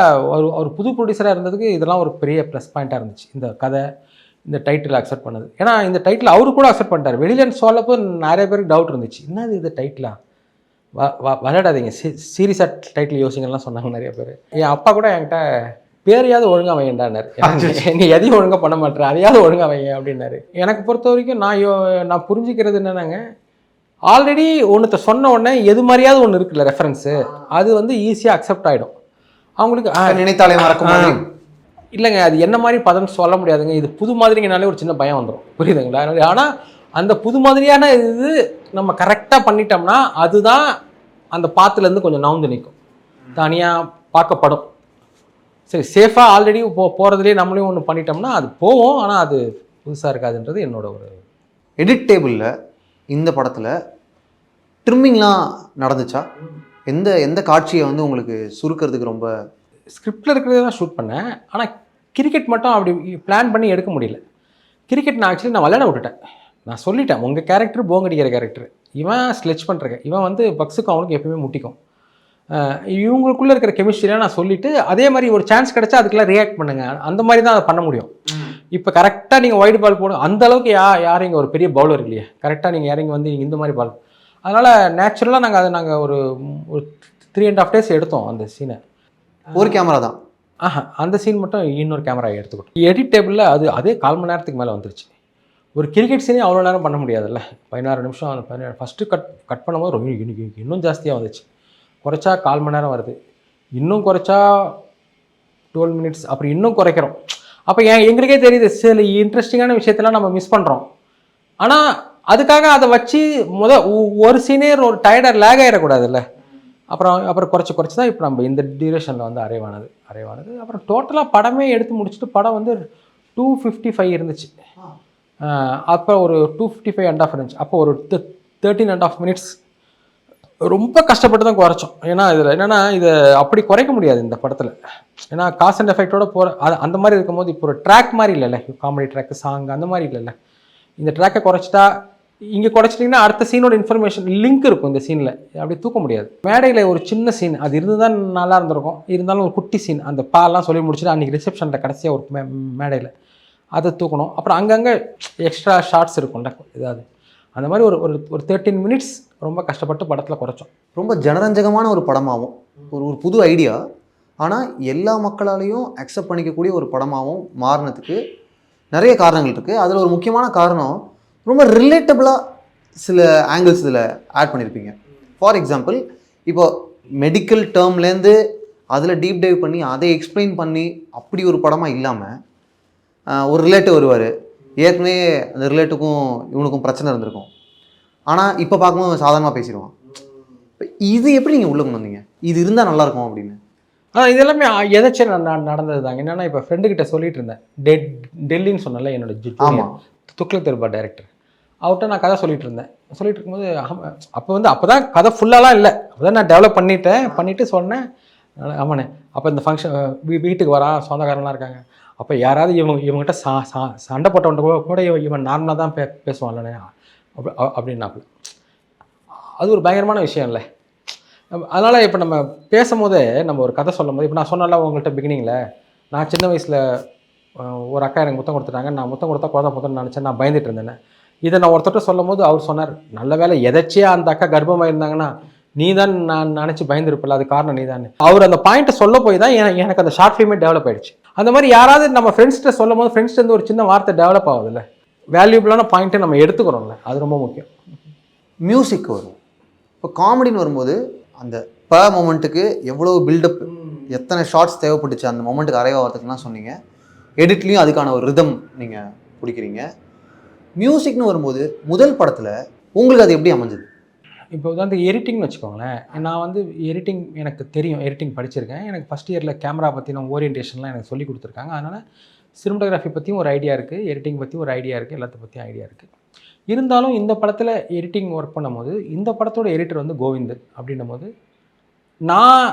ஒரு புது ப்ரொடியூசராக இருந்ததுக்கு இதெல்லாம் ஒரு பெரிய ப்ளஸ் பாயிண்ட்டாக இருந்துச்சு. இந்த கதை, இந்த டைட்டில் அக்செப்ட் பண்ணது. ஏன்னா இந்த டைட்டில் அவரு கூட அக்செப்ட் பண்ணிட்டார். வெளியில் சொல்லப்போ நிறைய பேருக்கு டவுட் இருந்துச்சு, என்னது இது டைட்டிலா, விளையாடாதீங்க, சீரியஸாக டைட்டில் யோசிங்கலாம் சொன்னாங்க நிறைய பேர். என் அப்பா கூட என்கிட்ட பேரையாவது ஒழுங்காக வையண்டானார். நீ எதையும் ஒழுங்காக பண்ண மாட்டேற, அதையாவது ஒழுங்காக வைங்க அப்படின்னாரு. எனக்கு பொறுத்த வரைக்கும் நான் புரிஞ்சுக்கிறது என்னன்னாங்க, ஆல்ரெடி ஒன்றுத்த சொன்ன உடனே எது மாதிரியாவது ஒன்று இருக்குல்ல ரெஃபரன்ஸு, அது வந்து ஈஸியாக அக்செப்ட் ஆகிடும் அவங்களுக்கு. நினைத்தாலே மறக்கும் இல்லைங்க, அது என்ன மாதிரி பதம் சொல்ல முடியாதுங்க. இது புது மாதிரிங்கனாலே ஒரு சின்ன பயம் வந்துடும், புரியுதுங்களா? ஆனால் அந்த புது மாதிரியான இது நம்ம கரெக்டாக பண்ணிட்டோம்னா அதுதான் அந்த பாத்துலேருந்து கொஞ்சம் நவுந்து நிற்கும், தனியாக பார்க்கப்படும். சரி, சேஃபாக ஆல்ரெடி போகிறதுலேயே நம்மளையும் ஒன்று பண்ணிட்டோம்னா அது போவோம், ஆனால் அது புதுசாக இருக்காதுன்றது என்னோட ஒரு. எடிட் டேபிளில் இந்த படத்தில் ட்ரிம்மிங்லாம் நடந்துச்சா? எந்த காட்சியை வந்து உங்களுக்கு சுருக்கிறதுக்கு ரொம்ப? ஸ்கிரிப்டில் இருக்கிறதே தான் ஷூட் பண்ணேன், ஆனால் கிரிக்கெட் மட்டும் அப்படி பிளான் பண்ணி எடுக்க முடியல. கிரிக்கெட் நான் விளையாட விட்டுட்டேன். நான் சொல்லிட்டேன், உங்கள் கேரக்டர் போங்கடிக்கிற கேரக்டர், இவன் ஸ்லெச் பண்ணுறேன், இவன் வந்து பக்ஸுக்கும் அவனுக்கு எப்பயுமே முட்டிக்கும், இவங்களுக்குள்ளே இருக்கிற கெமிஸ்ட்ரிலாம் நான் சொல்லிவிட்டு, அதே மாதிரி ஒரு சான்ஸ் கிடச்சா அதுக்கெல்லாம் ரியாக்ட் பண்ணுங்கள், அந்த மாதிரி தான் அதை பண்ண முடியும். இப்போ கரெக்டாக நீங்கள் ஒயிட் பால் போடும், அந்த அளவுக்கு யாரும் இங்கே ஒரு பெரிய பவுலர் இல்லையே, கரெக்டாக நீங்கள் இறங்கி வந்து நீங்கள் இந்த மாதிரி பால். அதனால் நேச்சுரலாக நாங்கள் ஒரு 3.5 days எடுத்தோம் அந்த சீனை. ஒரு கேமரா தான்? அந்த சீன் மட்டும் இன்னொரு கேமரா எடுத்துக்கிட்டோம். எடிட் டேபிளில் அதே 1/4 மணி நேரத்துக்கு மேலே வந்துருச்சு. ஒரு கிரிக்கெட் சீனே அவ்வளோ நேரம் பண்ண முடியாதுல்ல, 16 நிமிஷம். 17 ஃபஸ்ட்டு கட் பண்ணும்போது ரொம்ப இன்னும் ஜாஸ்தியாக வந்துச்சு. குறைச்சா 1/4 மணி நேரம் வருது, இன்னும் குறைச்சா 12 minutes, அப்புறம் இன்னும் குறைக்கிறோம். அப்போ எங்களுக்கே தெரியுது சில இன்ட்ரெஸ்டிங்கான விஷயத்தெல்லாம் நம்ம மிஸ் பண்ணுறோம். ஆனால் அதுக்காக அதை வச்சு ஒரு சீனே ஒரு டயர்டாக லேக் ஆகிடக்கூடாதுல்ல. அப்புறம் குறைச்சி தான் இப்போ நம்ம இந்த டியூரேஷனில் வந்து அரைவானது. அப்புறம் டோட்டலாக படமே எடுத்து முடிச்சுட்டு படம் வந்து 255 இருந்துச்சு. அப்போ ஒரு 255 அண்ட் ஆஃப் இருந்துச்சு. அப்போ ஒரு 13.5 மினிட்ஸ் ரொம்ப கஷ்டப்பட்டு தான் குறைச்சோம். ஏன்னா இதில் என்னென்னா இதை அப்படி குறைக்க முடியாது இந்த படத்தில். ஏன்னா காஸ் அண்ட் எஃபெக்டோட போகிற அந்த மாதிரி இருக்கும்போது இப்போ ஒரு ட்ராக் மாதிரி இல்லைல்ல, காமெடி ட்ராக்கு சாங் அந்த மாதிரி இல்லைல்ல. இந்த ட்ராக்கை குறைச்சிட்டா இங்கே குறைச்சிட்டிங்கன்னா அடுத்த சீனோட இன்ஃபர்மேஷன் லிங்க் இருக்கும் இந்த சீனில், அப்படி தூக்க முடியாது. மேடையில் ஒரு சின்ன சீன் அது இருந்து தான் நல்லா இருந்திருக்கும். இருந்தாலும் ஒரு குட்டி சீன் அந்த பாலாம் சொல்லி முடிச்சுட்டு அன்றைக்கி ரிசப்ஷனில் கடைசியாக ஒரு மேடையில் அதை தூக்கணும். அப்புறம் அங்கங்கே எக்ஸ்ட்ரா ஷார்ட்ஸ் இருக்கும்ல ஏதாவது, அந்த மாதிரி ஒரு ஒரு 13 மினிட்ஸ் ரொம்ப கஷ்டப்பட்டு படத்தில் குறைச்சோம். ரொம்ப ஜனரஞ்சகமான ஒரு படமாகவும் ஒரு புது ஐடியா, ஆனால் எல்லா மக்களாலையும் அக்செப்ட் பண்ணிக்கக்கூடிய ஒரு படமாகவும் மாறினதுக்கு நிறைய காரணங்கள் இருக்குது. அதில் ஒரு முக்கியமான காரணம் ரொம்ப ரிலேட்டபிளாக சில ஆங்கிள்ஸ் இதில் ஆட் பண்ணியிருப்பீங்க. ஃபார் எக்ஸாம்பிள், இப்போ மெடிக்கல் டேர்ம்லேருந்து அதில் டீப் டைவ் பண்ணி அதை எக்ஸ்பிளைன் பண்ணி அப்படி ஒரு படமாக இல்லாமல் ஒரு ரிலேட்டிவ் வருவார், ஏற்கனவே அந்த ரிலேட்டிவ்க்கும் இவனுக்கும் பிரச்சனை இருந்திருக்கும், ஆனால் இப்போ பார்க்கும்போது சாதாரணமாக பேசிடுவான். இது எப்படி நீங்கள் உள்ள கொண்டு வந்தீங்க? இது இருந்தால் நல்லாயிருக்கும் அப்படின்னு. இது எல்லாமே எதாச்சும் நடந்தது தாங்க. என்னென்னா இப்போ ஃப்ரெண்டுக்கிட்ட சொல்லிட்டு இருந்தேன், டெல்லின்னு சொன்னல என்னோட ஆமாம் துக்ளக் தர்பார் டைரக்டர், அவர்கிட்ட நான் கதை சொல்லிட்டு இருந்தேன். சொல்லிட்டு இருக்கும்போது அப்போ தான் கதை ஃபுல்லாலாம் இல்லை, அப்போ தான் நான் டெவலப் பண்ணிவிட்டு சொன்னேன். ஆமாண்ணே, அப்போ இந்த ஃபங்க்ஷன் வீட்டுக்கு வரான், சொந்தக்காரங்களாம் இருக்காங்க, அப்போ யாராவது இவங்ககிட்ட சண்டை போட்டவன்ட்ட கூட இவன் நார்மலாக தான் பேசுவான்லண்ணே அப்படின்னாப்புல. அது ஒரு பயங்கரமான விஷயம் இல்லை. அதனால் இப்போ நம்ம பேசும்போதே நம்ம ஒரு கதை சொல்லும் போது, இப்போ நான் சொன்னால உங்கள்கிட்ட பிகினிங்கில் நான் சின்ன வயசில் ஒரு அக்கா எனக்கு முத்தம் கொடுத்துட்டாங்க, நான் முத்தம் கொடுத்தா குழந்தை முத்தம்னு நினச்சேன், நான் பயந்துட்டு இருந்தேன். இதை நான் ஒருத்தர்கிட்ட சொல்லும் போது அவர் சொன்னார், நல்ல வேலை எதாச்சியாக அந்த அக்கா கர்ப்பமாக இருந்தாங்கன்னா நீ தான் நான் நினச்சி பயந்துருப்பில்ல, அது காரணம் நீ தான். அவர் அந்த பாயிண்ட்டை சொல்ல போய் தான் எனக்கு அந்த ஷார்ட் ஃபிலிமே டெவலப் ஆகிடுச்சு. அந்த மாதிரி யாராவது நம்ம ஃப்ரெண்ட்ஸ்கிட்ட சொல்லும் போது ஃப்ரெண்ட்ஸ்லேருந்து ஒரு சின்ன வார்த்தை டெவலப் ஆகுதுல்ல, வேல்யூபிளான பாயிண்ட்டை நம்ம எடுத்துக்கிறோம்ல, அது ரொம்ப முக்கியம். மியூசிக் வரும். இப்போ காமெடின்னு வரும்போது அந்த மொமெண்ட்டுக்கு எவ்வளோ பில்டப், எத்தனை ஷார்ட்ஸ் தேவைப்பட்டுச்சு அந்த மொமெண்ட்டுக்கு அரைவ் ஆகிறதுக்குலாம் சொன்னீங்க. எடிட்லேயும் அதுக்கான ஒரு ரிதம் நீங்கள் பிடிக்கிறீங்க. மியூசிக்னு வரும்போது முதல் படத்தில் உங்களுக்கு அது எப்படி அமைஞ்சது? இப்போ வந்து எடிட்டிங்னு வச்சுக்கோங்களேன். நான் வந்து எடிட்டிங் எனக்கு தெரியும், எடிட்டிங் படிச்சிருக்கேன். எனக்கு ஃபஸ்ட் இயரில் கேமரா பற்றின ஓரியன்டேஷன்லாம் எனக்கு சொல்லி கொடுத்துருக்காங்க. அதனால் சினிமாட்டோகிராஃபி பற்றியும் ஒரு ஐடியா இருக்குது, எடிட்டிங் பற்றியும் ஒரு ஐடியா இருக்குது, எல்லாத்த பற்றியும் ஐடியா இருக்குது. இருந்தாலும் இந்த படத்தில் எடிட்டிங் ஒர்க் பண்ணும்போது இந்த படத்தோட எடிட்டர் வந்து கோவிந்த் அப்படின்னும் போது நான்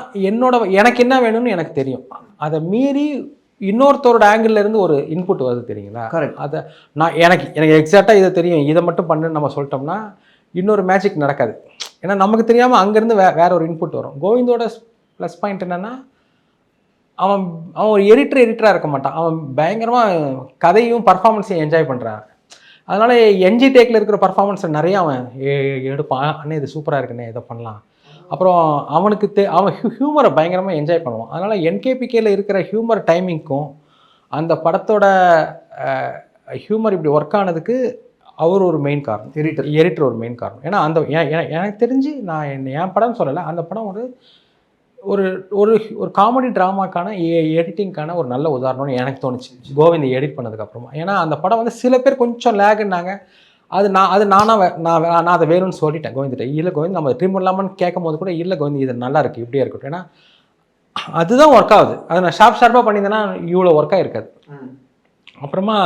எனக்கு என்ன வேணும்னு எனக்கு தெரியும். அதை மீறி இன்னொருத்தரோட ஆங்கிள்லேருந்து ஒரு இன்புட் வருது தெரியுங்களா? அதை எனக்கு எக்ஸாக்டாக இதை தெரியும், இதை மட்டும் பண்ணுன்னு நம்ம சொல்லிட்டோம்னா இன்னொரு மேஜிக் நடக்காது. ஏன்னா நமக்கு தெரியாமல் அங்கேருந்து வேற ஒரு இன்புட் வரும். கோவிந்தோட ப்ளஸ் பாயிண்ட் என்னென்னா அவன் ஒரு எடிட்டராக இருக்க மாட்டான், அவன் பயங்கரமாக கதையும் பர்ஃபார்மன்ஸையும் என்ஜாய் பண்ணுறான். அதனால் என்ஜி டேக்கில் இருக்கிற பர்ஃபார்மன்ஸை நிறையா அவன் எடுப்பான். அண்ணே இது சூப்பராக இருக்குண்ணே, இதை பண்ணலாம். அப்புறம் அவனுக்கு அவன் ஹியூமரை பயங்கரமாக என்ஜாய் பண்ணுவான். அதனால் என்கேபிகேயில் இருக்கிற ஹியூமர் டைமிங்க்கும் அந்த படத்தோட ஹியூமர் இப்படி ஒர்க் ஆனதுக்கு அவர் ஒரு மெயின் காரணம், எடிட்டர் ஒரு மெயின் காரணம். ஏன்னா அந்த எனக்கு தெரிஞ்சு நான் என் படம் சொல்லலை, அந்த படம் ஒரு ஒரு ஒரு காமெடி ட்ராமாக்கான எடிட்டிங்கான ஒரு நல்ல உதாரணம்னு எனக்கு தோணுச்சு கோவிந்த் எடிட் பண்ணதுக்கப்புறமா. ஏன்னா அந்த படம் வந்து சில பேர் கொஞ்சம் லேகுன்னாங்க, நான் அதை வேணும்னு சொல்லிட்டேன் கோவிந்திட்ட. இல்லை கோவிந்த் நம்ம ட்ரிம் இல்லாமல் கேட்கும் போது கூட இல்லை கோவிந்த் இது நல்லா இருக்குது இப்படியே இருக்கட்டும், ஏன்னா அதுதான் ஒர்க் ஆகுது. அதை நான் ஷார்ப்பாக பண்ணியிருந்தேன்னா இவ்வளோ ஒர்க்காக இருக்காது. அப்புறமா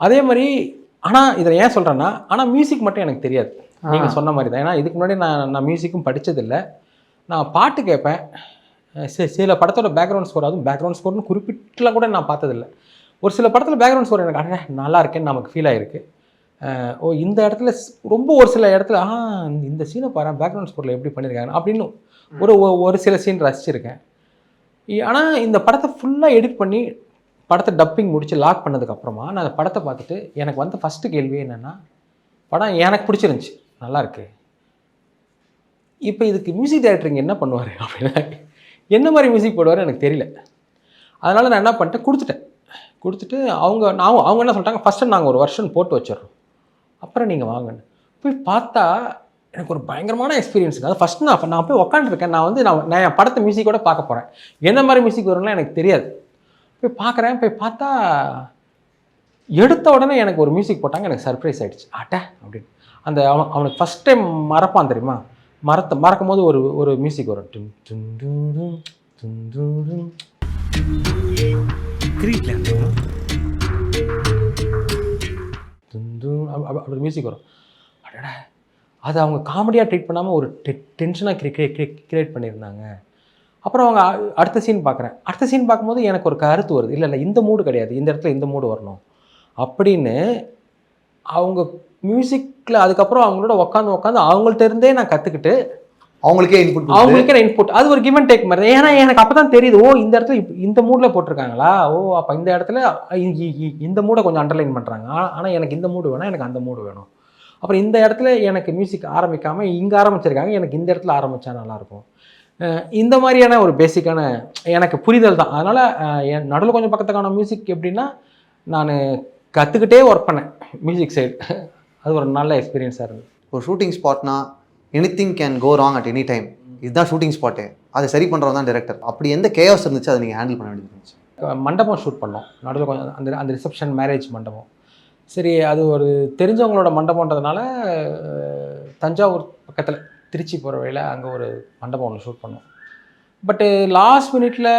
அதே மாதிரி ஆனால் இதில் ஏன் சொல்கிறேன்னா, ஆனால் மியூசிக் மட்டும் எனக்கு தெரியாது, நீங்கள் சொன்ன மாதிரி தான். ஏன்னா இதுக்கு முன்னாடி நான் மியூசிக்கும் படித்ததில்லை. நான் பாட்டு கேட்பேன், சில படத்தோட பேக்ரவுண்ட் ஸ்கோர், அதுவும் பேக்ரவுண்ட் ஸ்கோர்னு குறிப்பிட்டுலாம் கூட நான் பார்த்ததில்லை. ஒரு சில படத்தில் பேக்ரவுண்ட் ஸ்கோர் எனக்கு நல்லா இருக்கேன்னு நமக்கு ஃபீல் ஆகிருக்கு. இந்த இடத்துல ரொம்ப ஒரு சில இடத்துல இந்த சீனை பாரு பேக்ரவுண்ட் ஸ்கோரில் எப்படி பண்ணியிருக்காங்க அப்படின்னு ஒரு சில சீன் ரசிச்சிருக்கேன். ஆனால் இந்த படத்தை ஃபுல்லாக எடிட் பண்ணி படத்தை டப்பிங் முடித்து லாக் பண்ணதுக்கப்புறமா நான் அந்த படத்தை பார்த்துட்டு எனக்கு வந்த ஃபஸ்ட்டு கேள்வி என்னென்னா, படம் எனக்கு பிடிச்சிருந்துச்சி, நல்லாயிருக்கு, இப்போ இதுக்கு மியூசிக் டைரக்டருங்க என்ன பண்ணுவார் அப்படின்னா என்ன மாதிரி மியூசிக் போடுவார் எனக்கு தெரியல. அதனால் நான் என்ன பண்ணிட்டேன், கொடுத்துட்டு அவங்க என்ன சொல்லிட்டாங்க, ஃபஸ்ட்டு நாங்கள் ஒரு வெர்ஷன் போட்டு வச்சிடுறோம், அப்புறம் நீங்கள் வாங்கன்னு. போய் பார்த்தா எனக்கு ஒரு பயங்கரமான எக்ஸ்பீரியன்ஸுங்க. அது ஃபஸ்ட்டு நான் போய் உக்காந்துருக்கேன். நான் என் படத்தை மியூசிக்கோட பார்க்க போகிறேன், என்ன மாதிரி மியூசிக் வரும்லாம் எனக்கு தெரியாது. போய் பார்க்குறேன், போய் பார்த்தா எடுத்த உடனே எனக்கு ஒரு மியூசிக் போட்டாங்க, எனக்கு சர்ப்ரைஸ் ஆகிடுச்சு. அப்படின்னு அந்த அவனுக்கு ஃபஸ்ட் டைம் மறப்பான் தெரியுமா, மறக்கும் போது ஒரு மியூசிக் வரும், அப்படி மியூசிக் வரும். அடடா, அது அவங்க காமெடியாக ட்ரீட் பண்ணாமல் ஒரு டென்ஷனாக கிரியேட் பண்ணியிருந்தாங்க. அப்புறம் அவங்க அடுத்த சீன் பார்க்குறேன். அடுத்த சீன் பார்க்கும்போது எனக்கு ஒரு கருத்து வருது. இல்லை இந்த மூடு கிடையாது, இந்த இடத்துல இந்த மூடு வரணும் அப்படின்னு அவங்க மியூசிக்கில் அதுக்கப்புறம் அவங்களோட உட்காந்து அவங்கள்ட்ட இருந்தே நான் கற்றுக்கிட்டு அவங்களுக்கே இன்புட். அது ஒரு கிவ் அண்ட் டேக் மாதிரி. ஏன்னா எனக்கு அப்போ தான் தெரியுது, ஓ இந்த இடத்துல இந்த மூடில் போட்டிருக்காங்களா, ஓ அப்போ இந்த இடத்துல இந்த மூடை கொஞ்சம் அண்டர்லைன் பண்ணுறாங்க. ஆனால் எனக்கு இந்த மூடு வேணும், எனக்கு அந்த மூடு வேணும். அப்புறம் இந்த இடத்துல எனக்கு மியூசிக் ஆரம்பிக்காமல் இங்கே ஆரம்பிச்சிருக்காங்க, எனக்கு இந்த இடத்துல ஆரம்பித்தா நல்லாயிருக்கும். இந்த மாதிரியான ஒரு பேசிக்கான எனக்கு புரிதல் தான். அதனால் என் நடுவில் கொஞ்சம் பக்கத்துக்கான மியூசிக் எப்படின்னா, நான் கற்றுக்கிட்டே ஒர்க் பண்ணேன் மியூசிக் சைடு. அது ஒரு நல்ல எக்ஸ்பீரியன்ஸாக இருந்தது. ஒரு ஷூட்டிங் ஸ்பாட்னா anything can go wrong at any time. இதுதான் ஷூட்டிங் ஸ்பாட்டு, அதை சரி பண்ணுறவங்க தான் டைரக்டர். அப்படி எந்த கேஆஸ் இருந்துச்சு அதை நீங்கள் ஹேண்டில் பண்ண வேண்டியது இருந்துச்சு? மண்டபம் ஷூட் பண்ணோம் நடுவில் கொஞ்சம், அந்த ரிசப்ஷன் மேரேஜ் மண்டபம். சரி, அது ஒரு தெரிஞ்சவங்களோட மண்டபன்றதுனால தஞ்சாவூர் பக்கத்தில் திருச்சி போகிற வழியில் அங்கே ஒரு மண்டபம் ஒன்று ஷூட் பண்ணோம். பட்டு லாஸ்ட் மினிட்ல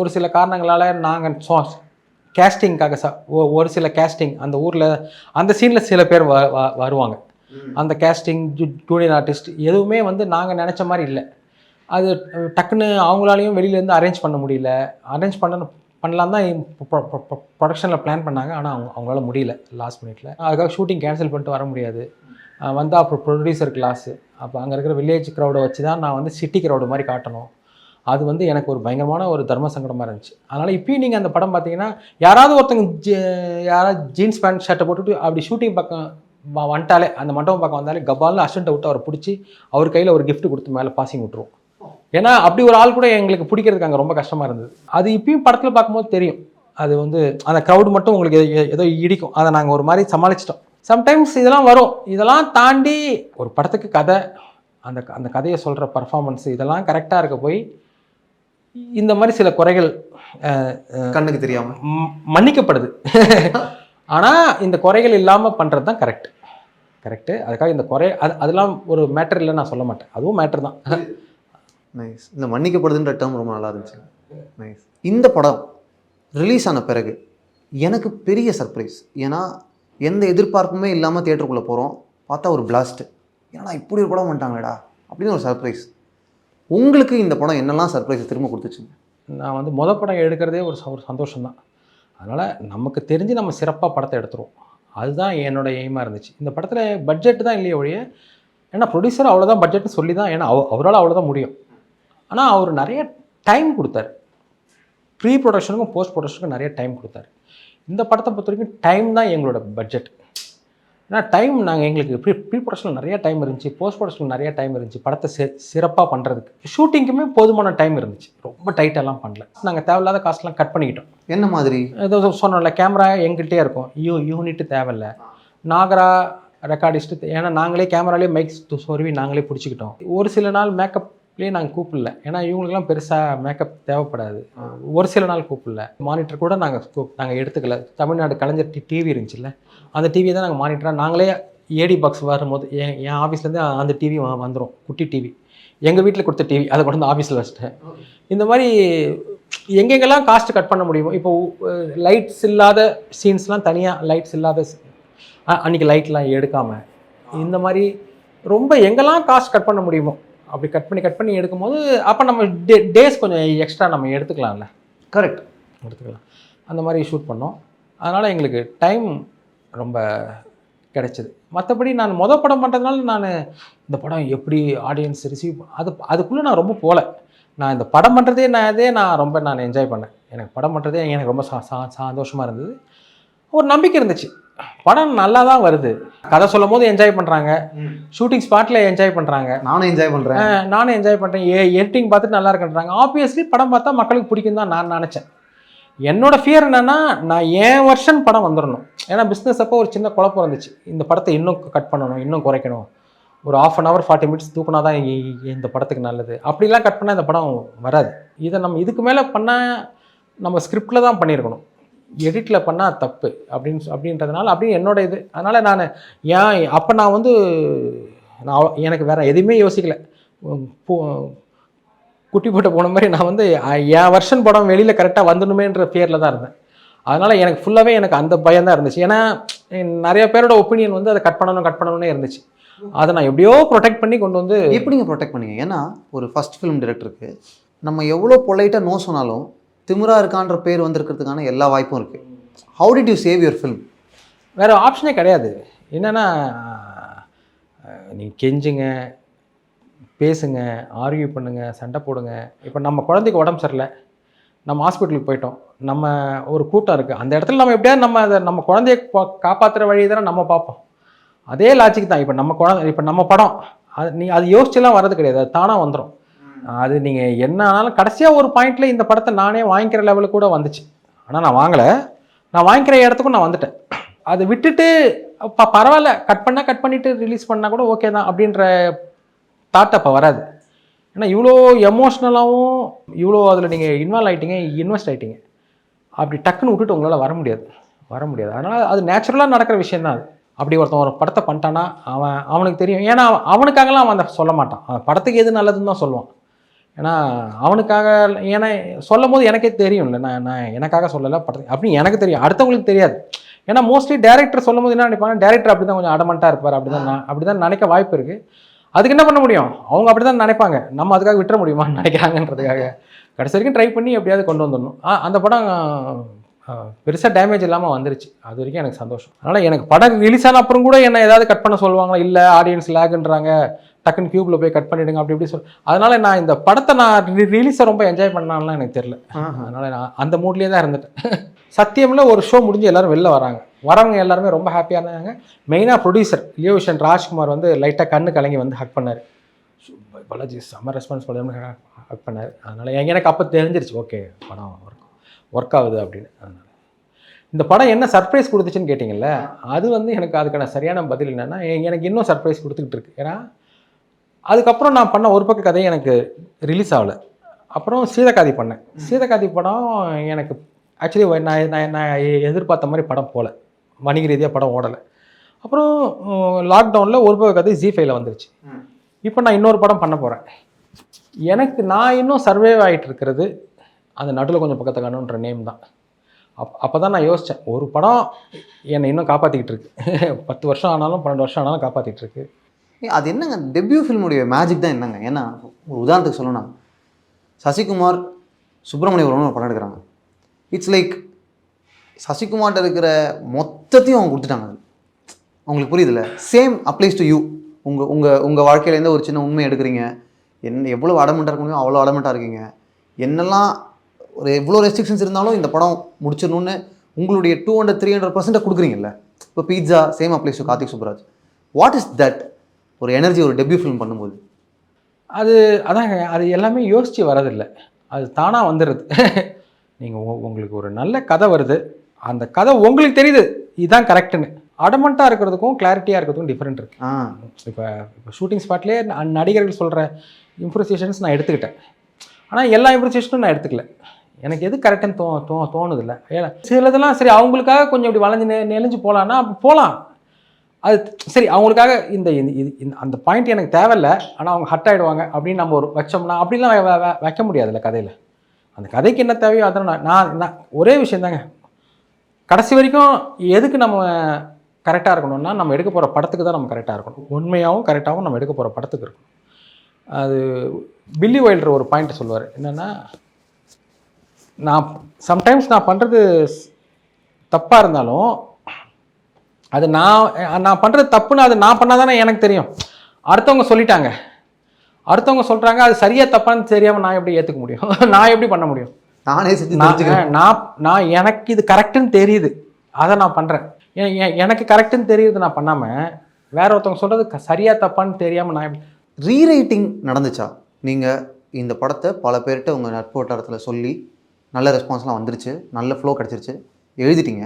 ஒரு சில காரணங்களால் நாங்கள் கேஸ்டிங்காக ஒரு சில கேஸ்டிங் அந்த ஊரில் அந்த சீனில் சில பேர் வருவாங்க. அந்த கேஸ்டிங் ஜூனியர் ஆர்டிஸ்ட் எதுவுமே வந்து நாங்கள் நினச்ச மாதிரி இல்லை. அது டக்குன்னு அவங்களாலையும் வெளியிலேருந்து அரேஞ்ச் பண்ண முடியல. அரேஞ்ச் பண்ணலாம் தான் ப்ரொடக்ஷனில் பிளான் பண்ணாங்க. ஆனால் அவங்களால முடியல லாஸ்ட் மினிட்ல. அதுக்காக ஷூட்டிங் கேன்சல் பண்ணிட்டு வர முடியாது. வந்தால் அப்புறம் ப்ரொடியூசருக்கு லாஸு. அப்போ அங்கே இருக்கிற வில்லேஜ் க்ரௌடை வச்சு தான் நான் வந்து சிட்டி க்ரௌடு மாதிரி காட்டணும். அது வந்து எனக்கு ஒரு பயங்கரமான ஒரு தர்ம சங்கடமாக இருந்துச்சு. அதனால் இப்போயும் நீங்கள் அந்த படம் பார்த்தீங்கன்னா யாராவது ஒருத்தங்க யாராவது ஜீன்ஸ் பேண்ட் ஷர்ட்டை போட்டுட்டு அப்படி ஷூட்டிங் பக்கம் வந்துட்டாலே, அந்த மண்டபம் பக்கம் வந்தாலே கபால்னு அசிஸ்டண்ட்டை விட்டு அவரை பிடிச்சி அவர் கையில் ஒரு கிஃப்ட் கொடுத்து மேலே பாசிங் விட்டுருவோம். ஏன்னா அப்படி ஒரு ஆள் கூட எங்களுக்கு பிடிக்கிறதுக்கு அங்கே ரொம்ப கஷ்டமாக இருந்தது. அது இப்பயும் படத்தில் பார்க்கும்போது தெரியும். அது வந்து அந்த க்ரௌடு மட்டும் உங்களுக்கு ஏதோ இடிக்கும். அதை நாங்கள் ஒரு மாதிரி சமாளிச்சிட்டோம். சம்டைம்ஸ் இதெல்லாம் வரும். இதெல்லாம் தாண்டி ஒரு படத்துக்கு கதை, அந்த கதையை சொல்கிற பர்ஃபார்மன்ஸ் இதெல்லாம் கரெக்டாக இருக்க போய் இந்த மாதிரி சில குறைகள் கண்ணுக்கு தெரியாமல் மன்னிக்கப்படுது. ஆனால் இந்த குறைகள் இல்லாமல் பண்ணுறது தான் கரெக்டு. அதுக்காக இந்த குறை அதெல்லாம் ஒரு மேட்டர் இல்லை நான் சொல்ல மாட்டேன். அதுவும் மேட்டர் தான். நைஸ். இந்த மன்னிக்கப்படுதுன்ற டேர்ம் ரொம்ப நல்லா இருந்துச்சு. நைஸ். இந்த படம் ரிலீஸ் ஆன பிறகு எனக்கு பெரிய சர்ப்ரைஸ். ஏன்னா எந்த எதிர்பார்ப்புமே இல்லாமல் தியேட்டருக்குள்ளே போகிறோம், பார்த்தா ஒரு பிளாஸ்ட்டு. ஏன்னா இப்படி ஒரு படம் பண்ணிட்டாங்களேடா அப்படின்னு ஒரு சர்ப்ரைஸ். உங்களுக்கு இந்த படம் என்னெல்லாம் சர்ப்ரைஸ் திரும்ப கொடுத்துச்சுங்க? நான் வந்து படம் எடுக்கிறதே ஒரு சந்தோஷம்தான். அதனால் நமக்கு தெரிஞ்சு நம்ம சிறப்பாக படத்தை எடுத்துருவோம். அதுதான் என்னோட எய்மாக இருந்துச்சு. இந்த படத்தில் பட்ஜெட் தான் இல்லையே ஒழிய, ஏன்னா ப்ரொடியூசர் அவ்வளோதான் பட்ஜெட்னு சொல்லி தான், ஏன்னா அவரால் அவ்வளோதான் முடியும். ஆனால் அவர் நிறைய டைம் கொடுத்தாரு. ப்ரீ ப்ரொடக்ஷனுக்கும் போஸ்ட் ப்ரொடக்ஷனுக்கும் நிறைய டைம் கொடுத்தாரு. இந்த படத்தை பொறுத்த வரைக்கும் டைம் தான் எங்களோட பட்ஜெட். ஏன்னா நாங்கள் எங்களுக்கு ப்ரீ ப்ரொடக்ஷனில் நிறைய டைம் இருந்துச்சு, போஸ்ட் ப்ரொடக்ஷனில் நிறைய டைம் இருந்துச்சு. படத்தை சிறப்பாக பண்ணுறதுக்கு ஷூட்டிங்குமே போதுமான டைம் இருந்துச்சு. ரொம்ப டைட்டெல்லாம் பண்ணல. நாங்கள் தேவையில்லாத காஸ்ட்லாம் கட் பண்ணிக்கிட்டோம். என்ன மாதிரி? ஏதோ சொன்னோம்ல, கேமரா எங்கள்கிட்டே இருக்கும், யூனிட்டு தேவையில்லை, நாகரா ரெக்கார்டிஸ்ட்டு, ஏன்னா நாங்களே கேமராலேயே மைக் சொருவி நாங்களே பிடிச்சிக்கிட்டோம். ஒரு சில நாள் மேக்கப்லேயே நாங்கள் கூப்பிடல, ஏன்னா இவங்களுக்குலாம் பெருசாக மேக்கப் தேவைப்படாது. ஒரு சில நாள் கூப்பிடல. மானிட்டர் கூட நாங்கள் எடுத்துக்கல. தமிழ்நாடு கலைஞர் டிவி இருந்துச்சுல்ல, அந்த டிவியை தான் நாங்கள் மானிட்டராக நாங்களே ஏடி பாக்ஸ் வரும்போது என் ஆஃபீஸ்லேருந்து அந்த டிவி வந்துடும், குட்டி டிவி. எங்கள் வீட்டில் கொடுத்த டிவி அதை கொண்டு வந்து ஆஃபீஸில் வச்சுட்டேன். இந்த மாதிரி எங்கெங்கெல்லாம் காஸ்ட் கட் பண்ண முடியுமோ, இப்போ லைட்ஸ் இல்லாத சீன்ஸ்லாம் தனியாக, லைட்ஸ் இல்லாத அன்றைக்கி லைட்லாம் எடுக்காமல், இந்த மாதிரி ரொம்ப எங்கெல்லாம் காஸ்ட் கட் பண்ண முடியுமோ அப்படி கட் பண்ணி எடுக்கும்போது அப்போ நம்ம டேஸ் கொஞ்சம் எக்ஸ்ட்ரா நம்ம எடுத்துக்கலாம்ல. கரெக்ட், எடுத்துக்கலாம். அந்த மாதிரி ஷூட் பண்ணோம். அதனால் எங்களுக்கு டைம் ரொம்ப கிடைச்சிது. மற்றபடி நான் படம் பண்ணுறதுனால நான் இந்த படம் எப்படி ஆடியன்ஸ் ரிசீவ் அதுக்குள்ளே நான் ரொம்ப போகல. நான் இந்த படம் பண்ணுறதே நான் ரொம்ப என்ஜாய் பண்ணேன். எனக்கு படம் பண்ணுறதே எனக்கு ரொம்ப சந்தோஷமாக இருந்தது. ஒரு நம்பிக்கை இருந்துச்சு, படம் நல்லா தான் வருது. கதை சொல்லும் போது என்ஜாய் பண்ணுறாங்க, ஷூட்டிங் ஸ்பாட்டில் என்ஜாய் பண்ணுறாங்க, நானும் என்ஜாய் பண்ணுறேன், எடிட்டிங் பார்த்துட்டு நல்லா இருக்குன்றாங்க. ஆப்வியஸ்லி படம் பார்த்தா மக்களுக்கு பிடிக்கும் தான் நான் நினச்சேன். என்னோடய ஃபியர் என்னென்னா, நான் என் வருஷன் படம் வந்துடணும். ஏன்னா பிஸ்னஸ் அப்போ ஒரு சின்ன குழப்பம் இருந்துச்சு, இந்த படத்தை இன்னும் கட் பண்ணணும், இன்னும் குறைக்கணும், ஒரு 1/2 hour 40 minutes தூக்குனா தான் இந்த படத்துக்கு நல்லது. அப்படிலாம் கட் பண்ணால் இந்த படம் வராது. இதை நம்ம இதுக்கு மேலே பண்ணால் நம்ம ஸ்கிரிப்டில் தான் பண்ணியிருக்கணும், எடிட்டில் பண்ணால் தப்பு அப்படின்றதுனால அப்படின்னு என்னோட இது. அதனால் நான் எனக்கு வேறு எதுவுமே யோசிக்கலை. குட்டி போட்ட போன மாதிரி நான் என் வருஷன் படம் வெளியில் கரெக்டாக வந்துடணுமேன்ற ஃபியரில் தான் இருந்தேன். அதனால் எனக்கு ஃபுல்லாகவே எனக்கு அந்த பயம் தான் இருந்துச்சு. ஏன்னா நிறைய பேரோட ஒப்பீனியன் வந்து அதை கட் பண்ணணும்னே இருந்துச்சு. அதை நான் எப்படியோ ப்ரொடெக்ட் பண்ணி கொண்டு வந்து. எப்படிங்க ப்ரொடெக்ட் பண்ணீங்க? ஏன்னா ஒரு ஃபர்ஸ்ட் ஃபிலிம் டைரக்டருக்கு நம்ம எவ்வளோ பொலைட்டாக நோ சொன்னாலும் திமிரா இருக்கான்ற பேர் வந்திருக்கிறதுக்கான எல்லா வாய்ப்பும் இருக்குது. How did you save your film? வேறு ஆப்ஷனே கிடையாது. என்னென்னா நீங்கள் கெஞ்சுங்க, பேசுங்க, ஆர்கியூ பண்ணுங்க, சண்டை போடுங்க. இப்போ நம்ம குழந்தைக்கு உடம்பு சரியில்லை, நம்ம ஹாஸ்பிட்டலுக்கு போயிட்டோம், நம்ம ஒரு கூட்டம் இருக்குது, அந்த இடத்துல நம்ம எப்படியாவது நம்ம குழந்தைய காப்பாற்றுற வழி தானே நம்ம பார்ப்போம். அதே லாஜிக் தான். இப்போ நம்ம படம் அது யோசிச்சுலாம் வர்றது கிடையாது, அது தானாக வந்துடும். அது நீங்கள் என்ன ஆனாலும் கடைசியாக ஒரு பாயிண்டில் இந்த படத்தை நானே வாங்கிக்கிற லெவலுக்கு கூட வந்துச்சு. ஆனால் நான் வாங்கலை, நான் வாங்கிக்கிற இடத்துக்கும் நான் வந்துட்டேன். அதை விட்டுட்டு பரவாயில்ல கட் பண்ணிவிட்டு ரிலீஸ் பண்ணால் கூட ஓகே தான் அப்படின்ற தாட் அப்போ வராது. ஏன்னா இவ்வளோ எமோஷ்னலாகவும் இவ்வளோ அதில் நீங்கள் இன்வால்வ் ஆகிட்டீங்க, இன்வெஸ்ட் ஆகிட்டீங்க. அப்படி டக்குன்னு விட்டுட்டு உங்களால் வர முடியாது. அதனால் அது நேச்சுரலாக நடக்கிற விஷயம் தான் அது. அப்படி ஒருத்தன் ஒரு படத்தை பண்ணிட்டான்னா அவனுக்கு தெரியும். ஏன்னா அவனுக்காகலாம் அவன் அதை சொல்ல மாட்டான், அவன் படத்துக்கு எது நல்லதுன்னு தான் சொல்லுவான். ஏன்னா அவனுக்காக, ஏன்னா சொல்லும் போது எனக்கே தெரியும்ல, நான் எனக்காக சொல்லலை படத்துக்கு அப்படின்னு எனக்கு தெரியும், அடுத்தவங்களுக்கு தெரியாது. ஏன்னா மோஸ்ட்லி டேரக்டர் சொல்லும் போது என்ன நினைப்பாங்க, டேரக்டர் அப்படி தான் கொஞ்சம் அடமண்ட்டாக இருப்பார், அப்படி தான் நினைக்க வாய்ப்பு இருக்குது. அதுக்கு என்ன பண்ண முடியும், அவங்க அப்படி தான் நினைப்பாங்க, நம்ம அதுக்காக விட்டுற முடியுமான்னு நினைக்கிறாங்கன்றதுக்காக கடைசி வரைக்கும் ட்ரை பண்ணி எப்படியாவது கொண்டு வந்துடணும். அந்த படம் பெருசாக டேமேஜ் இல்லாமல் வந்துருச்சு, அது வரைக்கும் எனக்கு சந்தோஷம். அதனால் எனக்கு படம் ரிலீஸ் ஆன அப்புறம் கூட என்ன ஏதாவது கட் பண்ண சொல்லுவாங்களா, இல்லை ஆடியன்ஸ் லேகுன்றாங்க, டக்குன்னு கியூப்பில் போய் கட் பண்ணிவிடுங்க அப்படி அதனால் நான் இந்த படத்தை நான் ரிலீஸை ரொம்ப என்ஜாய் பண்ணான்லாம் எனக்கு தெரியல. அதனால் நான் அந்த மூட்லேயே தான் இருந்துட்டேன். சத்தியமில் ஒரு ஷோ முடிஞ்சு எல்லோரும் வெளில வரவங்க எல்லாருமே ரொம்ப ஹாப்பியாக இருந்தாங்க. மெயினாக ப்ரொடியூசர் லியோ விஷன் ராஜ்குமார் வந்து லைட்டாக கண்ணு கலங்கி வந்து ஹக் பண்ணார். பாலாஜி செம்ம ரெஸ்பான்ஸ் பண்ண ஹக் பண்ணார். அதனால் எனக்கு அப்போ தெரிஞ்சிருச்சு, ஓகே படம் ஒர்க் ஆகுது அப்படின்னு. அதனால் இந்த படம் என்ன சர்ப்ரைஸ் கொடுத்துச்சுன்னு கேட்டிங்கல்ல, அது வந்து எனக்கு அதுக்கான சரியான பதில் என்னென்னா, எனக்கு இன்னும் சர்ப்ரைஸ் கொடுத்துக்கிட்டு இருக்கு. ஏன்னா அதுக்கப்புறம் நான் பண்ண ஒரு பக்க கதையை எனக்கு ரிலீஸ் ஆகலை. அப்புறம் சீதக்காதி பண்ணேன். சீதக்காதி படம் எனக்கு ஆக்சுவலி நான் எதிர்பார்த்த மாதிரி படம் போகல, வணிக ரீதியாக படம் ஓடலை. அப்புறம் லாக்டவுனில் ஒரு பக்க கதை ஜி5ல வந்துருச்சு. இப்போ நான் இன்னொரு படம் பண்ண போகிறேன். எனக்கு நான் இன்னும் சர்வைவ் ஆகிட்டு இருக்கிறது அந்த நடுவில் கொஞ்சம் பக்கத்தை காணுன்ற நேம் தான். அப்போ தான் நான் யோசித்தேன், ஒரு படம் என்னை இன்னும் காப்பாற்றிக்கிட்டு இருக்கு, 10 வருஷம் ஆனாலும் 12 வருஷம் ஆனாலும் காப்பாற்றிட்டு இருக்கு. அது என்னங்க டெபியூ ஃபில்முடைய மேஜிக் தான் என்னங்க? ஏன்னா ஒரு உதாரணத்துக்கு சொல்லணும்னா, சசிகுமார் சுப்பிரமணியம் ஒரு படம் எடுக்கிறாங்க. இட்ஸ் லைக் சசிகுமார்ட்ட இருக்கிற மொத்தத்தையும் அவங்க கொடுத்துட்டாங்க. அவங்களுக்கு புரியுதில்ல? Same applies to you. உங்கள் வாழ்க்கையிலேருந்து ஒரு சின்ன உண்மை எடுக்கிறீங்க, எவ்வளோ அடமெண்ட்டாக இருக்க முடியும் அவ்வளோ அடமெண்ட்டாக இருக்கீங்க. என்னெல்லாம் ஒரு எவ்வளோ ரெஸ்ட்ரிக்ஷன்ஸ் இருந்தாலும் இந்த படம் முடிச்சிடணுன்னு உங்களுடைய 200-300% கொடுக்குறீங்கல்ல. இப்போ Pizza same applies to Karthik Subbaraj. What is that ஒரு எனர்ஜி ஒரு டெபியூ ஃபிலிம் பண்ணும்போது? அதாங்க, அது எல்லாமே யோசித்து வரதில்லை, அது தானாக வந்துடுது. நீங்கள் உங்களுக்கு ஒரு நல்ல கதை வருது, அந்த கதை உங்களுக்கு தெரியுது இதுதான் கரெக்டுன்னு. அடமெண்ட்டாக இருக்கிறதுக்கும் கிளாரிட்டியாக இருக்கிறதுக்கும் டிஃப்ரெண்ட் இருக்குது. இப்போ ஷூட்டிங் ஸ்பாட்லேயே நடிகர்கள் சொல்கிற இம்ப்ரூசேஷன்ஸ் நான் எடுத்துக்கிட்டேன். ஆனால் எல்லா இம்ப்ரூசேஷனும் நான் எடுத்துக்கல, எனக்கு எது கரெக்டுன்னு தோணுதில்லை. ஏன்னா சிலதெல்லாம் சரி அவங்களுக்காக கொஞ்சம் இப்படி வளைஞ்சு நெளிஞ்சு போகலான்னா அப்படி போகலாம், அது சரி அவங்களுக்காக இந்த அந்த பாயிண்ட் எனக்கு தேவையில்லை, ஆனால் அவங்க ஹட் ஆகிடுவாங்க அப்படின்னு நம்ம ஒரு வச்சோம்னா அப்படிலாம் வைக்க முடியாதுல்ல கதையில். அந்த கதைக்கு என்ன தேவையோ அதனால் நான் ஒரே விஷயந்தாங்க, கடைசி வரைக்கும் எதுக்கு நம்ம கரெக்டாக இருக்கணும்னா நம்ம எடுக்க போகிற படத்துக்கு தான் நம்ம கரெக்டாக இருக்கணும், உண்மையாகவும் கரெக்டாகவும் நம்ம எடுக்க போகிற படத்துக்கு இருக்கணும். அது பில்லி வைல்டர் ஒரு பாயிண்ட் சொல்லுவார், என்னென்னா சம்டைம்ஸ் நான் பண்ணுறது தப்பாக இருந்தாலும் அது நான் பண்ணுறது தப்புன்னு அது நான் பண்ணால் தானே எனக்கு தெரியும். அடுத்தவங்க சொல்லிட்டாங்க, அடுத்தவங்க சொல்கிறாங்க, அது சரியாக தப்பான்னு தெரியாமல் நான் எப்படி ஏற்றுக்க முடியும்? நான் எப்படி பண்ண முடியும்? நான் எனக்கு இது கரெக்டுன்னு தெரியுது, அதை நான் பண்ணுறேன். எனக்கு கரெக்டுன்னு தெரியுது நான் பண்ணாமல் வேற ஒருத்தவங்க சொல்கிறது சரியாக தப்பான்னு தெரியாமல் நான் எப்படி? ரீரைட்டிங் நடந்துச்சா? நீங்கள் இந்த படத்தை பல பேர்கிட்ட உங்கள் நட்பு வட்டாரத்தில் சொல்லி நல்ல ரெஸ்பான்ஸ்லாம் வந்துருச்சு, நல்ல ஃப்ளோ கிடச்சிருச்சு, எழுதிட்டீங்க.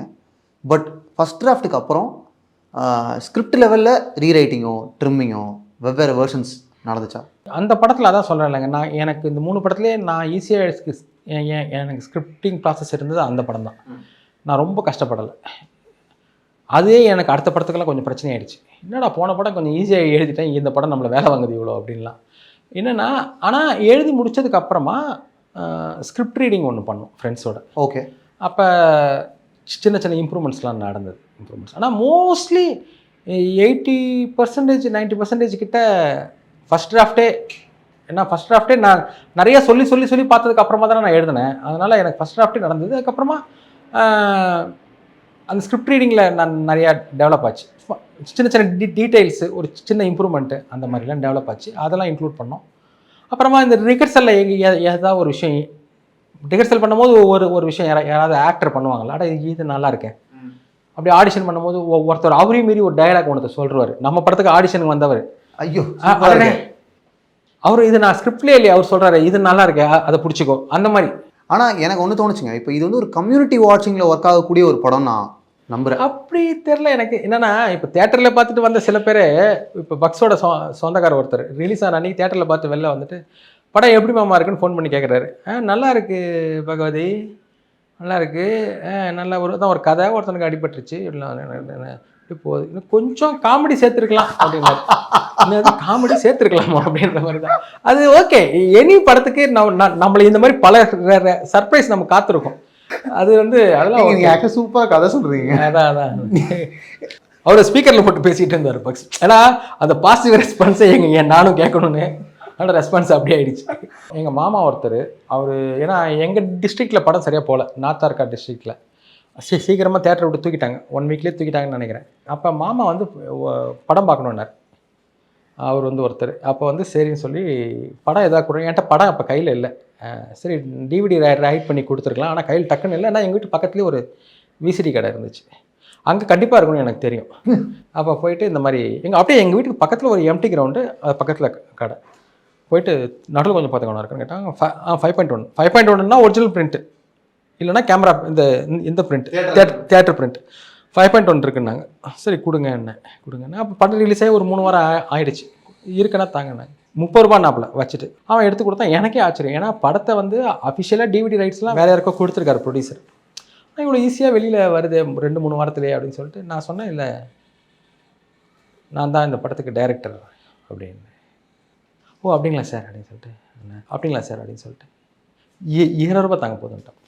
பட் ஃபஸ்ட் டிராஃப்ட்டுக்கு அப்புறம் ஸ்கிரிப்ட் லெவலில் ரீரைட்டிங்கோ ட்ரிம்மிங்கோ வெவ்வேறு வேர்ஷன்ஸ் நடந்துச்சா? அந்த படத்தில் அதான் சொல்கிறேன் இல்லைங்க, எனக்கு இந்த 3 படத்துலேயே நான் ஈஸியாக எனக்கு ஸ்கிரிப்டிங் ப்ராசஸ் இருந்தது அந்த படம் தான். நான் ரொம்ப கஷ்டப்படலை. அதே எனக்கு அடுத்த படத்துக்கெல்லாம் கொஞ்சம் பிரச்சனை ஆகிடுச்சு. என்னடா போன படம் கொஞ்சம் ஈஸியாக எழுதிட்டேன், இந்த படம் நம்மளை வேலை வாங்குது இவ்வளோ அப்படின்லாம். என்னென்னா ஆனால் எழுதி முடித்ததுக்கப்புறமா ஸ்கிரிப்ட் ரீடிங் ஒன்று பண்ணோம் ஃப்ரெண்ட்ஸோட. ஓகே. அப்போ சின்ன சின்ன இம்ப்ரூவ்மெண்ட்ஸ்லாம் நடந்தது ஆனால் மோஸ்ட்லி 80% 90% கிட்ட ஃபஸ்ட் டிராஃப்டே நான் நிறைய சொல்லி பார்த்ததுக்கு அப்புறமா தானே நான் எழுதினேன். அதனால் எனக்கு ஃபஸ்ட் டிராஃப்டே நடந்தது. அதுக்கப்புறமா அந்த ஸ்கிரிப்ட் ரீடிங்கில் நான் நிறையா டெவலப் ஆச்சு. சின்ன சின்ன டீட்டெயில்ஸு, ஒரு சின்ன இம்ப்ரூவ்மெண்ட்டு அந்த மாதிரிலாம் டெவலப் ஆச்சு. அதெல்லாம் இன்க்ளூட் பண்ணோம். அப்புறமா இந்த ரிஹர்சலில் ஏதாவது ஒரு விஷயம் ரிஹர்சல் பண்ணும்போது ஒரு விஷயம் யாராவது ஆக்டர் பண்ணுவாங்களா, அட இது நல்லா இருக்கேன். அப்படி ஆடிஷன் பண்ணும்போது ஒருத்தர் அவரையும் மீறி ஒரு டயலாக் ஒன்று சொல்கிறாரு. நம்ம படத்துக்கு ஆடிஷனுக்கு வந்தவர், ஐயோ அவர் இது நான் ஸ்கிரிப்ட்லேயே இல்லையா, அவர் சொல்கிறாரு இது நல்லா இருக்கே, அதை பிடிச்சிக்கோ, அந்த மாதிரி. ஆனால் எனக்கு ஒன்று தோணுச்சுங்க, இப்போ இது வந்து ஒரு கம்யூனிட்டி வாட்சிங்கில் ஒர்க் ஆகக்கூடிய ஒரு படம் நான் நம்புகிறேன். அப்படி தெரில எனக்கு. என்னென்னா இப்போ தேட்டரில் பார்த்துட்டு வந்த சில பேர், இப்போ பக்ஸோட சொந்தக்கார ஒருத்தர் ரிலீஸ் ஆன அன்றைக்கி தேட்டரில் பார்த்து வெளில வந்துட்டு படம் எப்படி மாமா இருக்குன்னு ஃபோன் பண்ணி கேட்குறாரு. நல்லா இருக்குது பகவதி, நல்லா இருக்குது, நல்ல ஒரு கதை, ஒருத்தனுக்கு அடிபட்டுருச்சு, போகுது, இன்னும் கொஞ்சம் காமெடி சேர்த்துருக்கலாம் அப்படின்னாரு. இன்னும் காமெடி சேர்த்துருக்கலாமா அப்படின்ற மாதிரி தான். அது ஓகே, எனி படத்துக்கு நம்மளை இந்த மாதிரி பல சர்ப்ரைஸ் நம்ம காத்திருக்கோம். அது வந்து அதெல்லாம் சூப்பராக கதை சொல்கிறீங்க. அதான் அவரை ஸ்பீக்கரில் போட்டு பேசிகிட்டு இருந்தார் பக்ஸ். ஏன்னா அந்த பாசிட்டிவ் ரெஸ்பான்ஸை நானும் கேட்கணுன்னு, அதோட ரெஸ்பான்ஸ் அப்படியே ஆகிடுச்சு. எங்கள் மாமா ஒருத்தர், அவர் ஏன்னா எங்கள் டிஸ்ட்ரிக்டில் படம் சரியாக போகல, நார்த் ஆர்காட் டிஸ்ட்ரிக்டில் சீக்கிரமாக தேட்டரை விட்டு தூக்கிட்டாங்க, 1 வீக்லேயே தூக்கிட்டாங்கன்னு நினைக்கிறேன். அப்போ மாமா வந்து படம் பார்க்கணுன்னார். அவர் வந்து ஒருத்தர். அப்போ வந்து சரின்னு சொல்லி படம் எதாவது கொடுங்க, என்கிட்ட படம் அப்போ கையில் இல்லை. சரி டிவிடி ரைட் பண்ணி கொடுத்துருக்கலாம், ஆனால் கையில் டக்குன்னு இல்லை. ஏன்னா எங்கள் வீட்டு பக்கத்துலேயே ஒரு விசிடி கடை இருந்துச்சு, அங்கே கண்டிப்பாக இருக்கணும்னு எனக்கு தெரியும். அப்போ போயிட்டு இந்த மாதிரி எங்கள் வீட்டுக்கு பக்கத்தில் ஒரு எம்டி கிரவுண்டு, அது பக்கத்தில் கடை. போயிட்டு நடுவில் கொஞ்சம் பார்த்துக்கணும் இருக்குன்னு கேட்டாங்க. 5.1 5.1ன்னா ஒரிஜினல் பிரிண்ட்டு, இல்லைனா கேமரா இந்த பிரிண்ட், தேட்டர் பிரிண்ட். 5.1 இருக்குன்னாங்க. சரி கொடுங்க கொடுங்கண்ணா. அப்போ படம் ரிலீஸ் ஆகி ஒரு 3 வாரம் ஆயிடுச்சு. இருக்குன்னா தாங்கண்ணாங்க. 30 ரூபாய்னாப்பில் வச்சுட்டு அவன் எடுத்து கொடுத்தா எனக்கே ஆச்சரியம். ஏன்னா படத்தை வந்து அஃபிஷியலாக டிவிடி ரைட்ஸ்லாம் வேறு யாருக்கோ கொடுத்துருக்காரு ப்ரொடியூசர். இவ்வளோ ஈஸியாக வெளியில் வருது 2-3 வாரத்துலேயே அப்படின்னு சொல்லிட்டு நான் சொன்னேன், இல்லை நான் தான் இந்த படத்துக்கு டைரக்டர் அப்படின்னு. ஓ அப்படிங்களா சார் அப்படின்னு சொல்லிட்டு, அப்படிங்களா சார் அப்படின்னு சொல்லிட்டு 200 ரூபாய் தாங்க போதுன்ட்டோம்.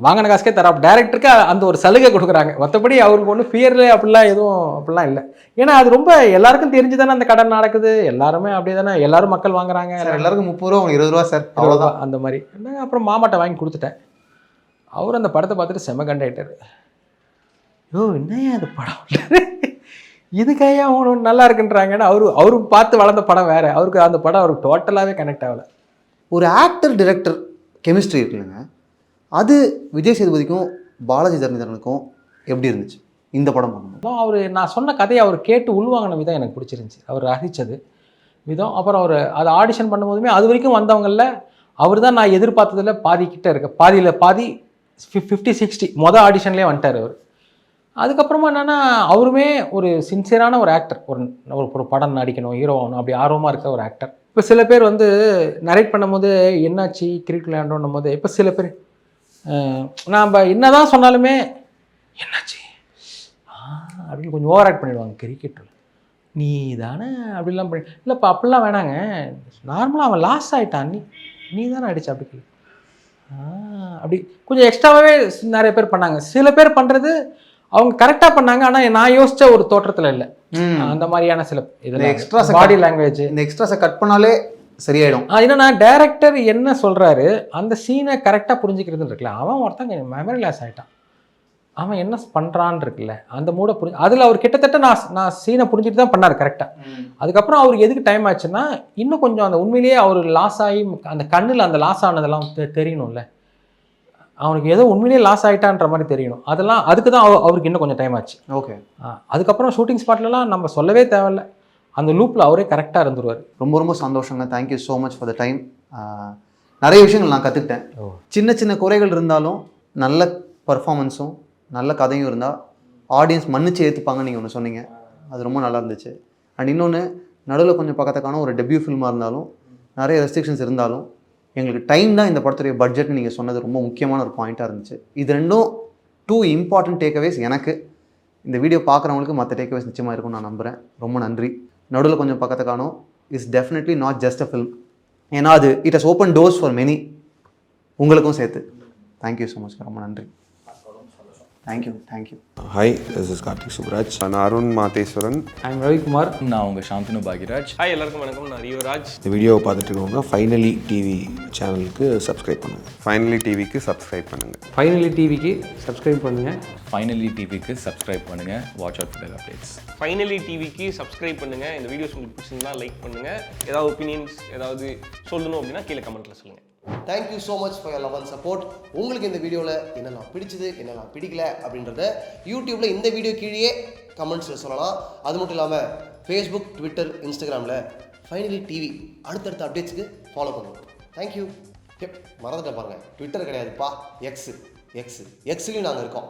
வாங்கின காசுக்கே தர டேரக்டருக்கு அந்த ஒரு சலுகை கொடுக்குறாங்க. மற்றபடி அவருக்கு ஒன்றும் ஃபியர் அப்படிலாம் இல்லை. ஏன்னா அது ரொம்ப எல்லாருக்கும் தெரிஞ்சு தானே அந்த கடன் நடக்குது, எல்லாருமே அப்படியே தானே, எல்லாரும் மக்கள் வாங்குறாங்க. எல்லாருக்கும் 30 ரூபா, 20 ரூபா சார், அவ்வளோதான் அந்த மாதிரி. அப்புறம் மாமாட்ட வாங்கி கொடுத்துட்டேன். அவர் அந்த படத்தை பார்த்துட்டு செம கண்டாயிட்டார். என்னையா அது படம் இதுக்கையா அவனு நல்லா இருக்குன்றாங்கன்னா, அவரும் பார்த்து வளர்ந்த படம் வேறு, அவருக்கு அந்த படம் அவருக்கு டோட்டலாகவே கனெக்ட் ஆகலை. ஒரு ஆக்டர் டிரெக்டர் கெமிஸ்ட்ரி இருக்குல்லங்க, அது விஜய் சேதுபதிக்கும் பாலாஜி தரணிதரனுக்கும் எப்படி இருந்துச்சு இந்த படம் பண்ணும்போது? அவர் நான் சொன்ன கதையை அவர் கேட்டு உள்வாங்கின விதம் எனக்கு பிடிச்சிருந்துச்சி, அவர் ரசித்தது விதம். அப்புறம் அவர் அதை ஆடிஷன் பண்ணும்போதுமே அது வரைக்கும் வந்தவங்களில் அவர் தான் நான் எதிர்பார்த்ததில் பாதிக்கிட்ட இருக்க, பாதி 50-60 மொதல் ஆடிஷன்லேயே வந்துட்டார் அவர். அதுக்கப்புறமா என்னென்னா அவருமே ஒரு சின்சியரான ஒரு ஆக்டர், ஒரு படம் நடிக்கணும், ஹீரோ ஆகணும் அப்படி ஆர்வமாக இருக்க ஒரு ஆக்டர். இப்போ சில பேர் வந்து நரேட் பண்ணும்போது என்னாச்சு கிரிக்கெட் விளையாண்டோன்னும் போது, இப்போ சில பேர் நாம் என்ன தான் சொன்னாலுமே என்னாச்சு அப்படின்னு கொஞ்சம் ஓவர் ஆக்ட் பண்ணிடுவாங்க. கிரிக்கெட்டில் நீ தானே அப்படிலாம் பண்ணி, இல்லைப்பா அப்படிலாம் வேணாங்க, நார்மலாக அவன் லாஸ் ஆகிட்டான், நீ தானே அடிச்ச அப்படி அப்படி கொஞ்சம் எக்ஸ்ட்ராவே நிறைய பேர் பண்ணாங்க. சில பேர் பண்ணுறது அவங்க கரெக்டாக பண்ணாங்க, ஆனால் நான் யோசித்த ஒரு தோற்றத்தில் இல்லை. அந்த மாதிரியான சில இதில் எக்ஸ்ட்ரா பாடி லாங்குவேஜ், இந்த எக்ஸ்ட்ராஸை கட் பண்ணாலே சரியாயிடும். என்னன்னா டைரக்டர் என்ன சொல்கிறாரு அந்த சீனை கரெக்டாக புரிஞ்சுக்கிறதுன்னு இருக்குல்ல. அவன் ஒருத்தங்க மெமரி லாஸ் ஆகிட்டான், அவன் என்ன பண்ணுறான்னு இருக்குல்ல, அந்த மூடை அதில் அவர் கிட்டத்தட்ட நான் சீனை புரிஞ்சுட்டு தான் பண்ணார் கரெக்டாக. அதுக்கப்புறம் அவருக்கு எதுக்கு டைம் ஆச்சுன்னா, இன்னும் கொஞ்சம் அந்த உண்மையிலேயே அவர் லாஸ் ஆகி அந்த கண்ணில் அந்த லாஸ் ஆனதெல்லாம் தெரியணும்ல, அவனுக்கு ஏதோ உண்மையிலேயே லாஸ் ஆகிட்டான்ற மாதிரி தெரியணும். அதுக்கு தான் அவருக்கு இன்னும் கொஞ்சம் டைம் ஆச்சு. ஓகே. அதுக்கப்புறம் ஷூட்டிங் ஸ்பாட்லலாம் நம்ம சொல்லவே தேவையில்லை, அந்த லூப்பில் அவரே கரெக்டாக இருந்துருவார். ரொம்ப ரொம்ப சந்தோஷங்க. Thank you so much for the time. நிறைய விஷயங்கள் நான் கற்றுக்கிட்டேன். சின்ன சின்ன குறைகள் இருந்தாலும் நல்ல பர்ஃபார்மன்ஸும் நல்ல கதையும் இருந்தால் ஆடியன்ஸ் மன்னிச்சு ஏற்றுப்பாங்கன்னு நீங்கள் ஒன்று சொன்னீங்க, அது ரொம்ப நல்லா இருந்துச்சு. அண்ட் இன்னொன்று, நடுவில் கொஞ்சம் பக்கத்துக்கான ஒரு டெபியூ ஃபில்மாக இருந்தாலும் நிறைய ரெஸ்ட்ரிக்ஷன்ஸ் இருந்தாலும் எங்களுக்கு டைம் தான் இந்த படத்துடைய பட்ஜெட்னு நீங்கள் சொன்னது ரொம்ப முக்கியமான ஒரு பாயிண்ட்டாக இருந்துச்சு. இது ரெண்டும் 2 இம்பார்ட்டன்ட் டேக்அவேஸ் எனக்கு. இந்த வீடியோ பார்க்குறவங்களுக்கு மற்ற டேக்அவேஸ் நிச்சயமாக இருக்கும்னு நான் நம்புகிறேன். ரொம்ப நன்றி. நடுவில் கொஞ்சம் பக்கத்துக்கானோ is definitely not just a film, ஏன்னா அது it has open doors for many, உங்களுக்கும் சேர்த்து. தேங்க்யூ ஸோ மச், ரொம்ப நன்றி. Thank you. Hi, this is Karthik Subraj. நான் அருண் மாதேஸ்வரன். ஐம் ரவிக்குமார். நான் உங்கள் சாந்தனு பாக்யராஜ். ஹாய் எல்லாருக்கும் வணக்கம், நான் ரியோராஜ். இந்த வீடியோவை பார்த்துட்டு இருக்கவங்க ஃபைனலி டிவி சேனலுக்கு சப்ஸ்கிரைப் பண்ணுங்கள். ஃபைனலி டிவிக்கு சப்ஸ்கிரைப் பண்ணுங்கள். ஃபைனலி டிவிக்கு சப்ஸ்கிரைப் பண்ணுங்கள். ஃபைனலி டிவிக்கு சப்ஸ்கிரைப் பண்ணுங்கள். Watch out for updates. Finally டிவிக்கு சப்ஸ்கிரைப் பண்ணுங்கள். இந்த வீடியோஸ் உங்களுக்கு பிடிச்சிருந்தா லைக் பண்ணுங்கள். ஏதாவது ஒப்பீனியன்ஸ் ஏதாவது சொல்லணும் அப்படின்னா கீழே கமெண்ட்டில் சொல்லுங்கள். Thank you so much for your love and support. உங்களுக்கு இந்த வீடியோவில் என்னெல்லாம் பிடிச்சது என்னெல்லாம் பிடிக்கல அப்படின்றத யூடியூப்பில் இந்த வீடியோ கீழே கமெண்ட்ஸில் சொல்லலாம். அது மட்டும் இல்லாமல் ஃபேஸ்புக், ட்விட்டர், இன்ஸ்டாகிராமில் ஃபைனலி டிவி அடுத்தடுத்த அப்டேட்ஸுக்கு ஃபாலோ பண்ணுவோம். தேங்க்யூ. மறந்துட்டேன் பாருங்கள், ட்விட்டர் கிடையாதுப்பா, எக்ஸ்லையும் நாங்கள் இருக்கோம்.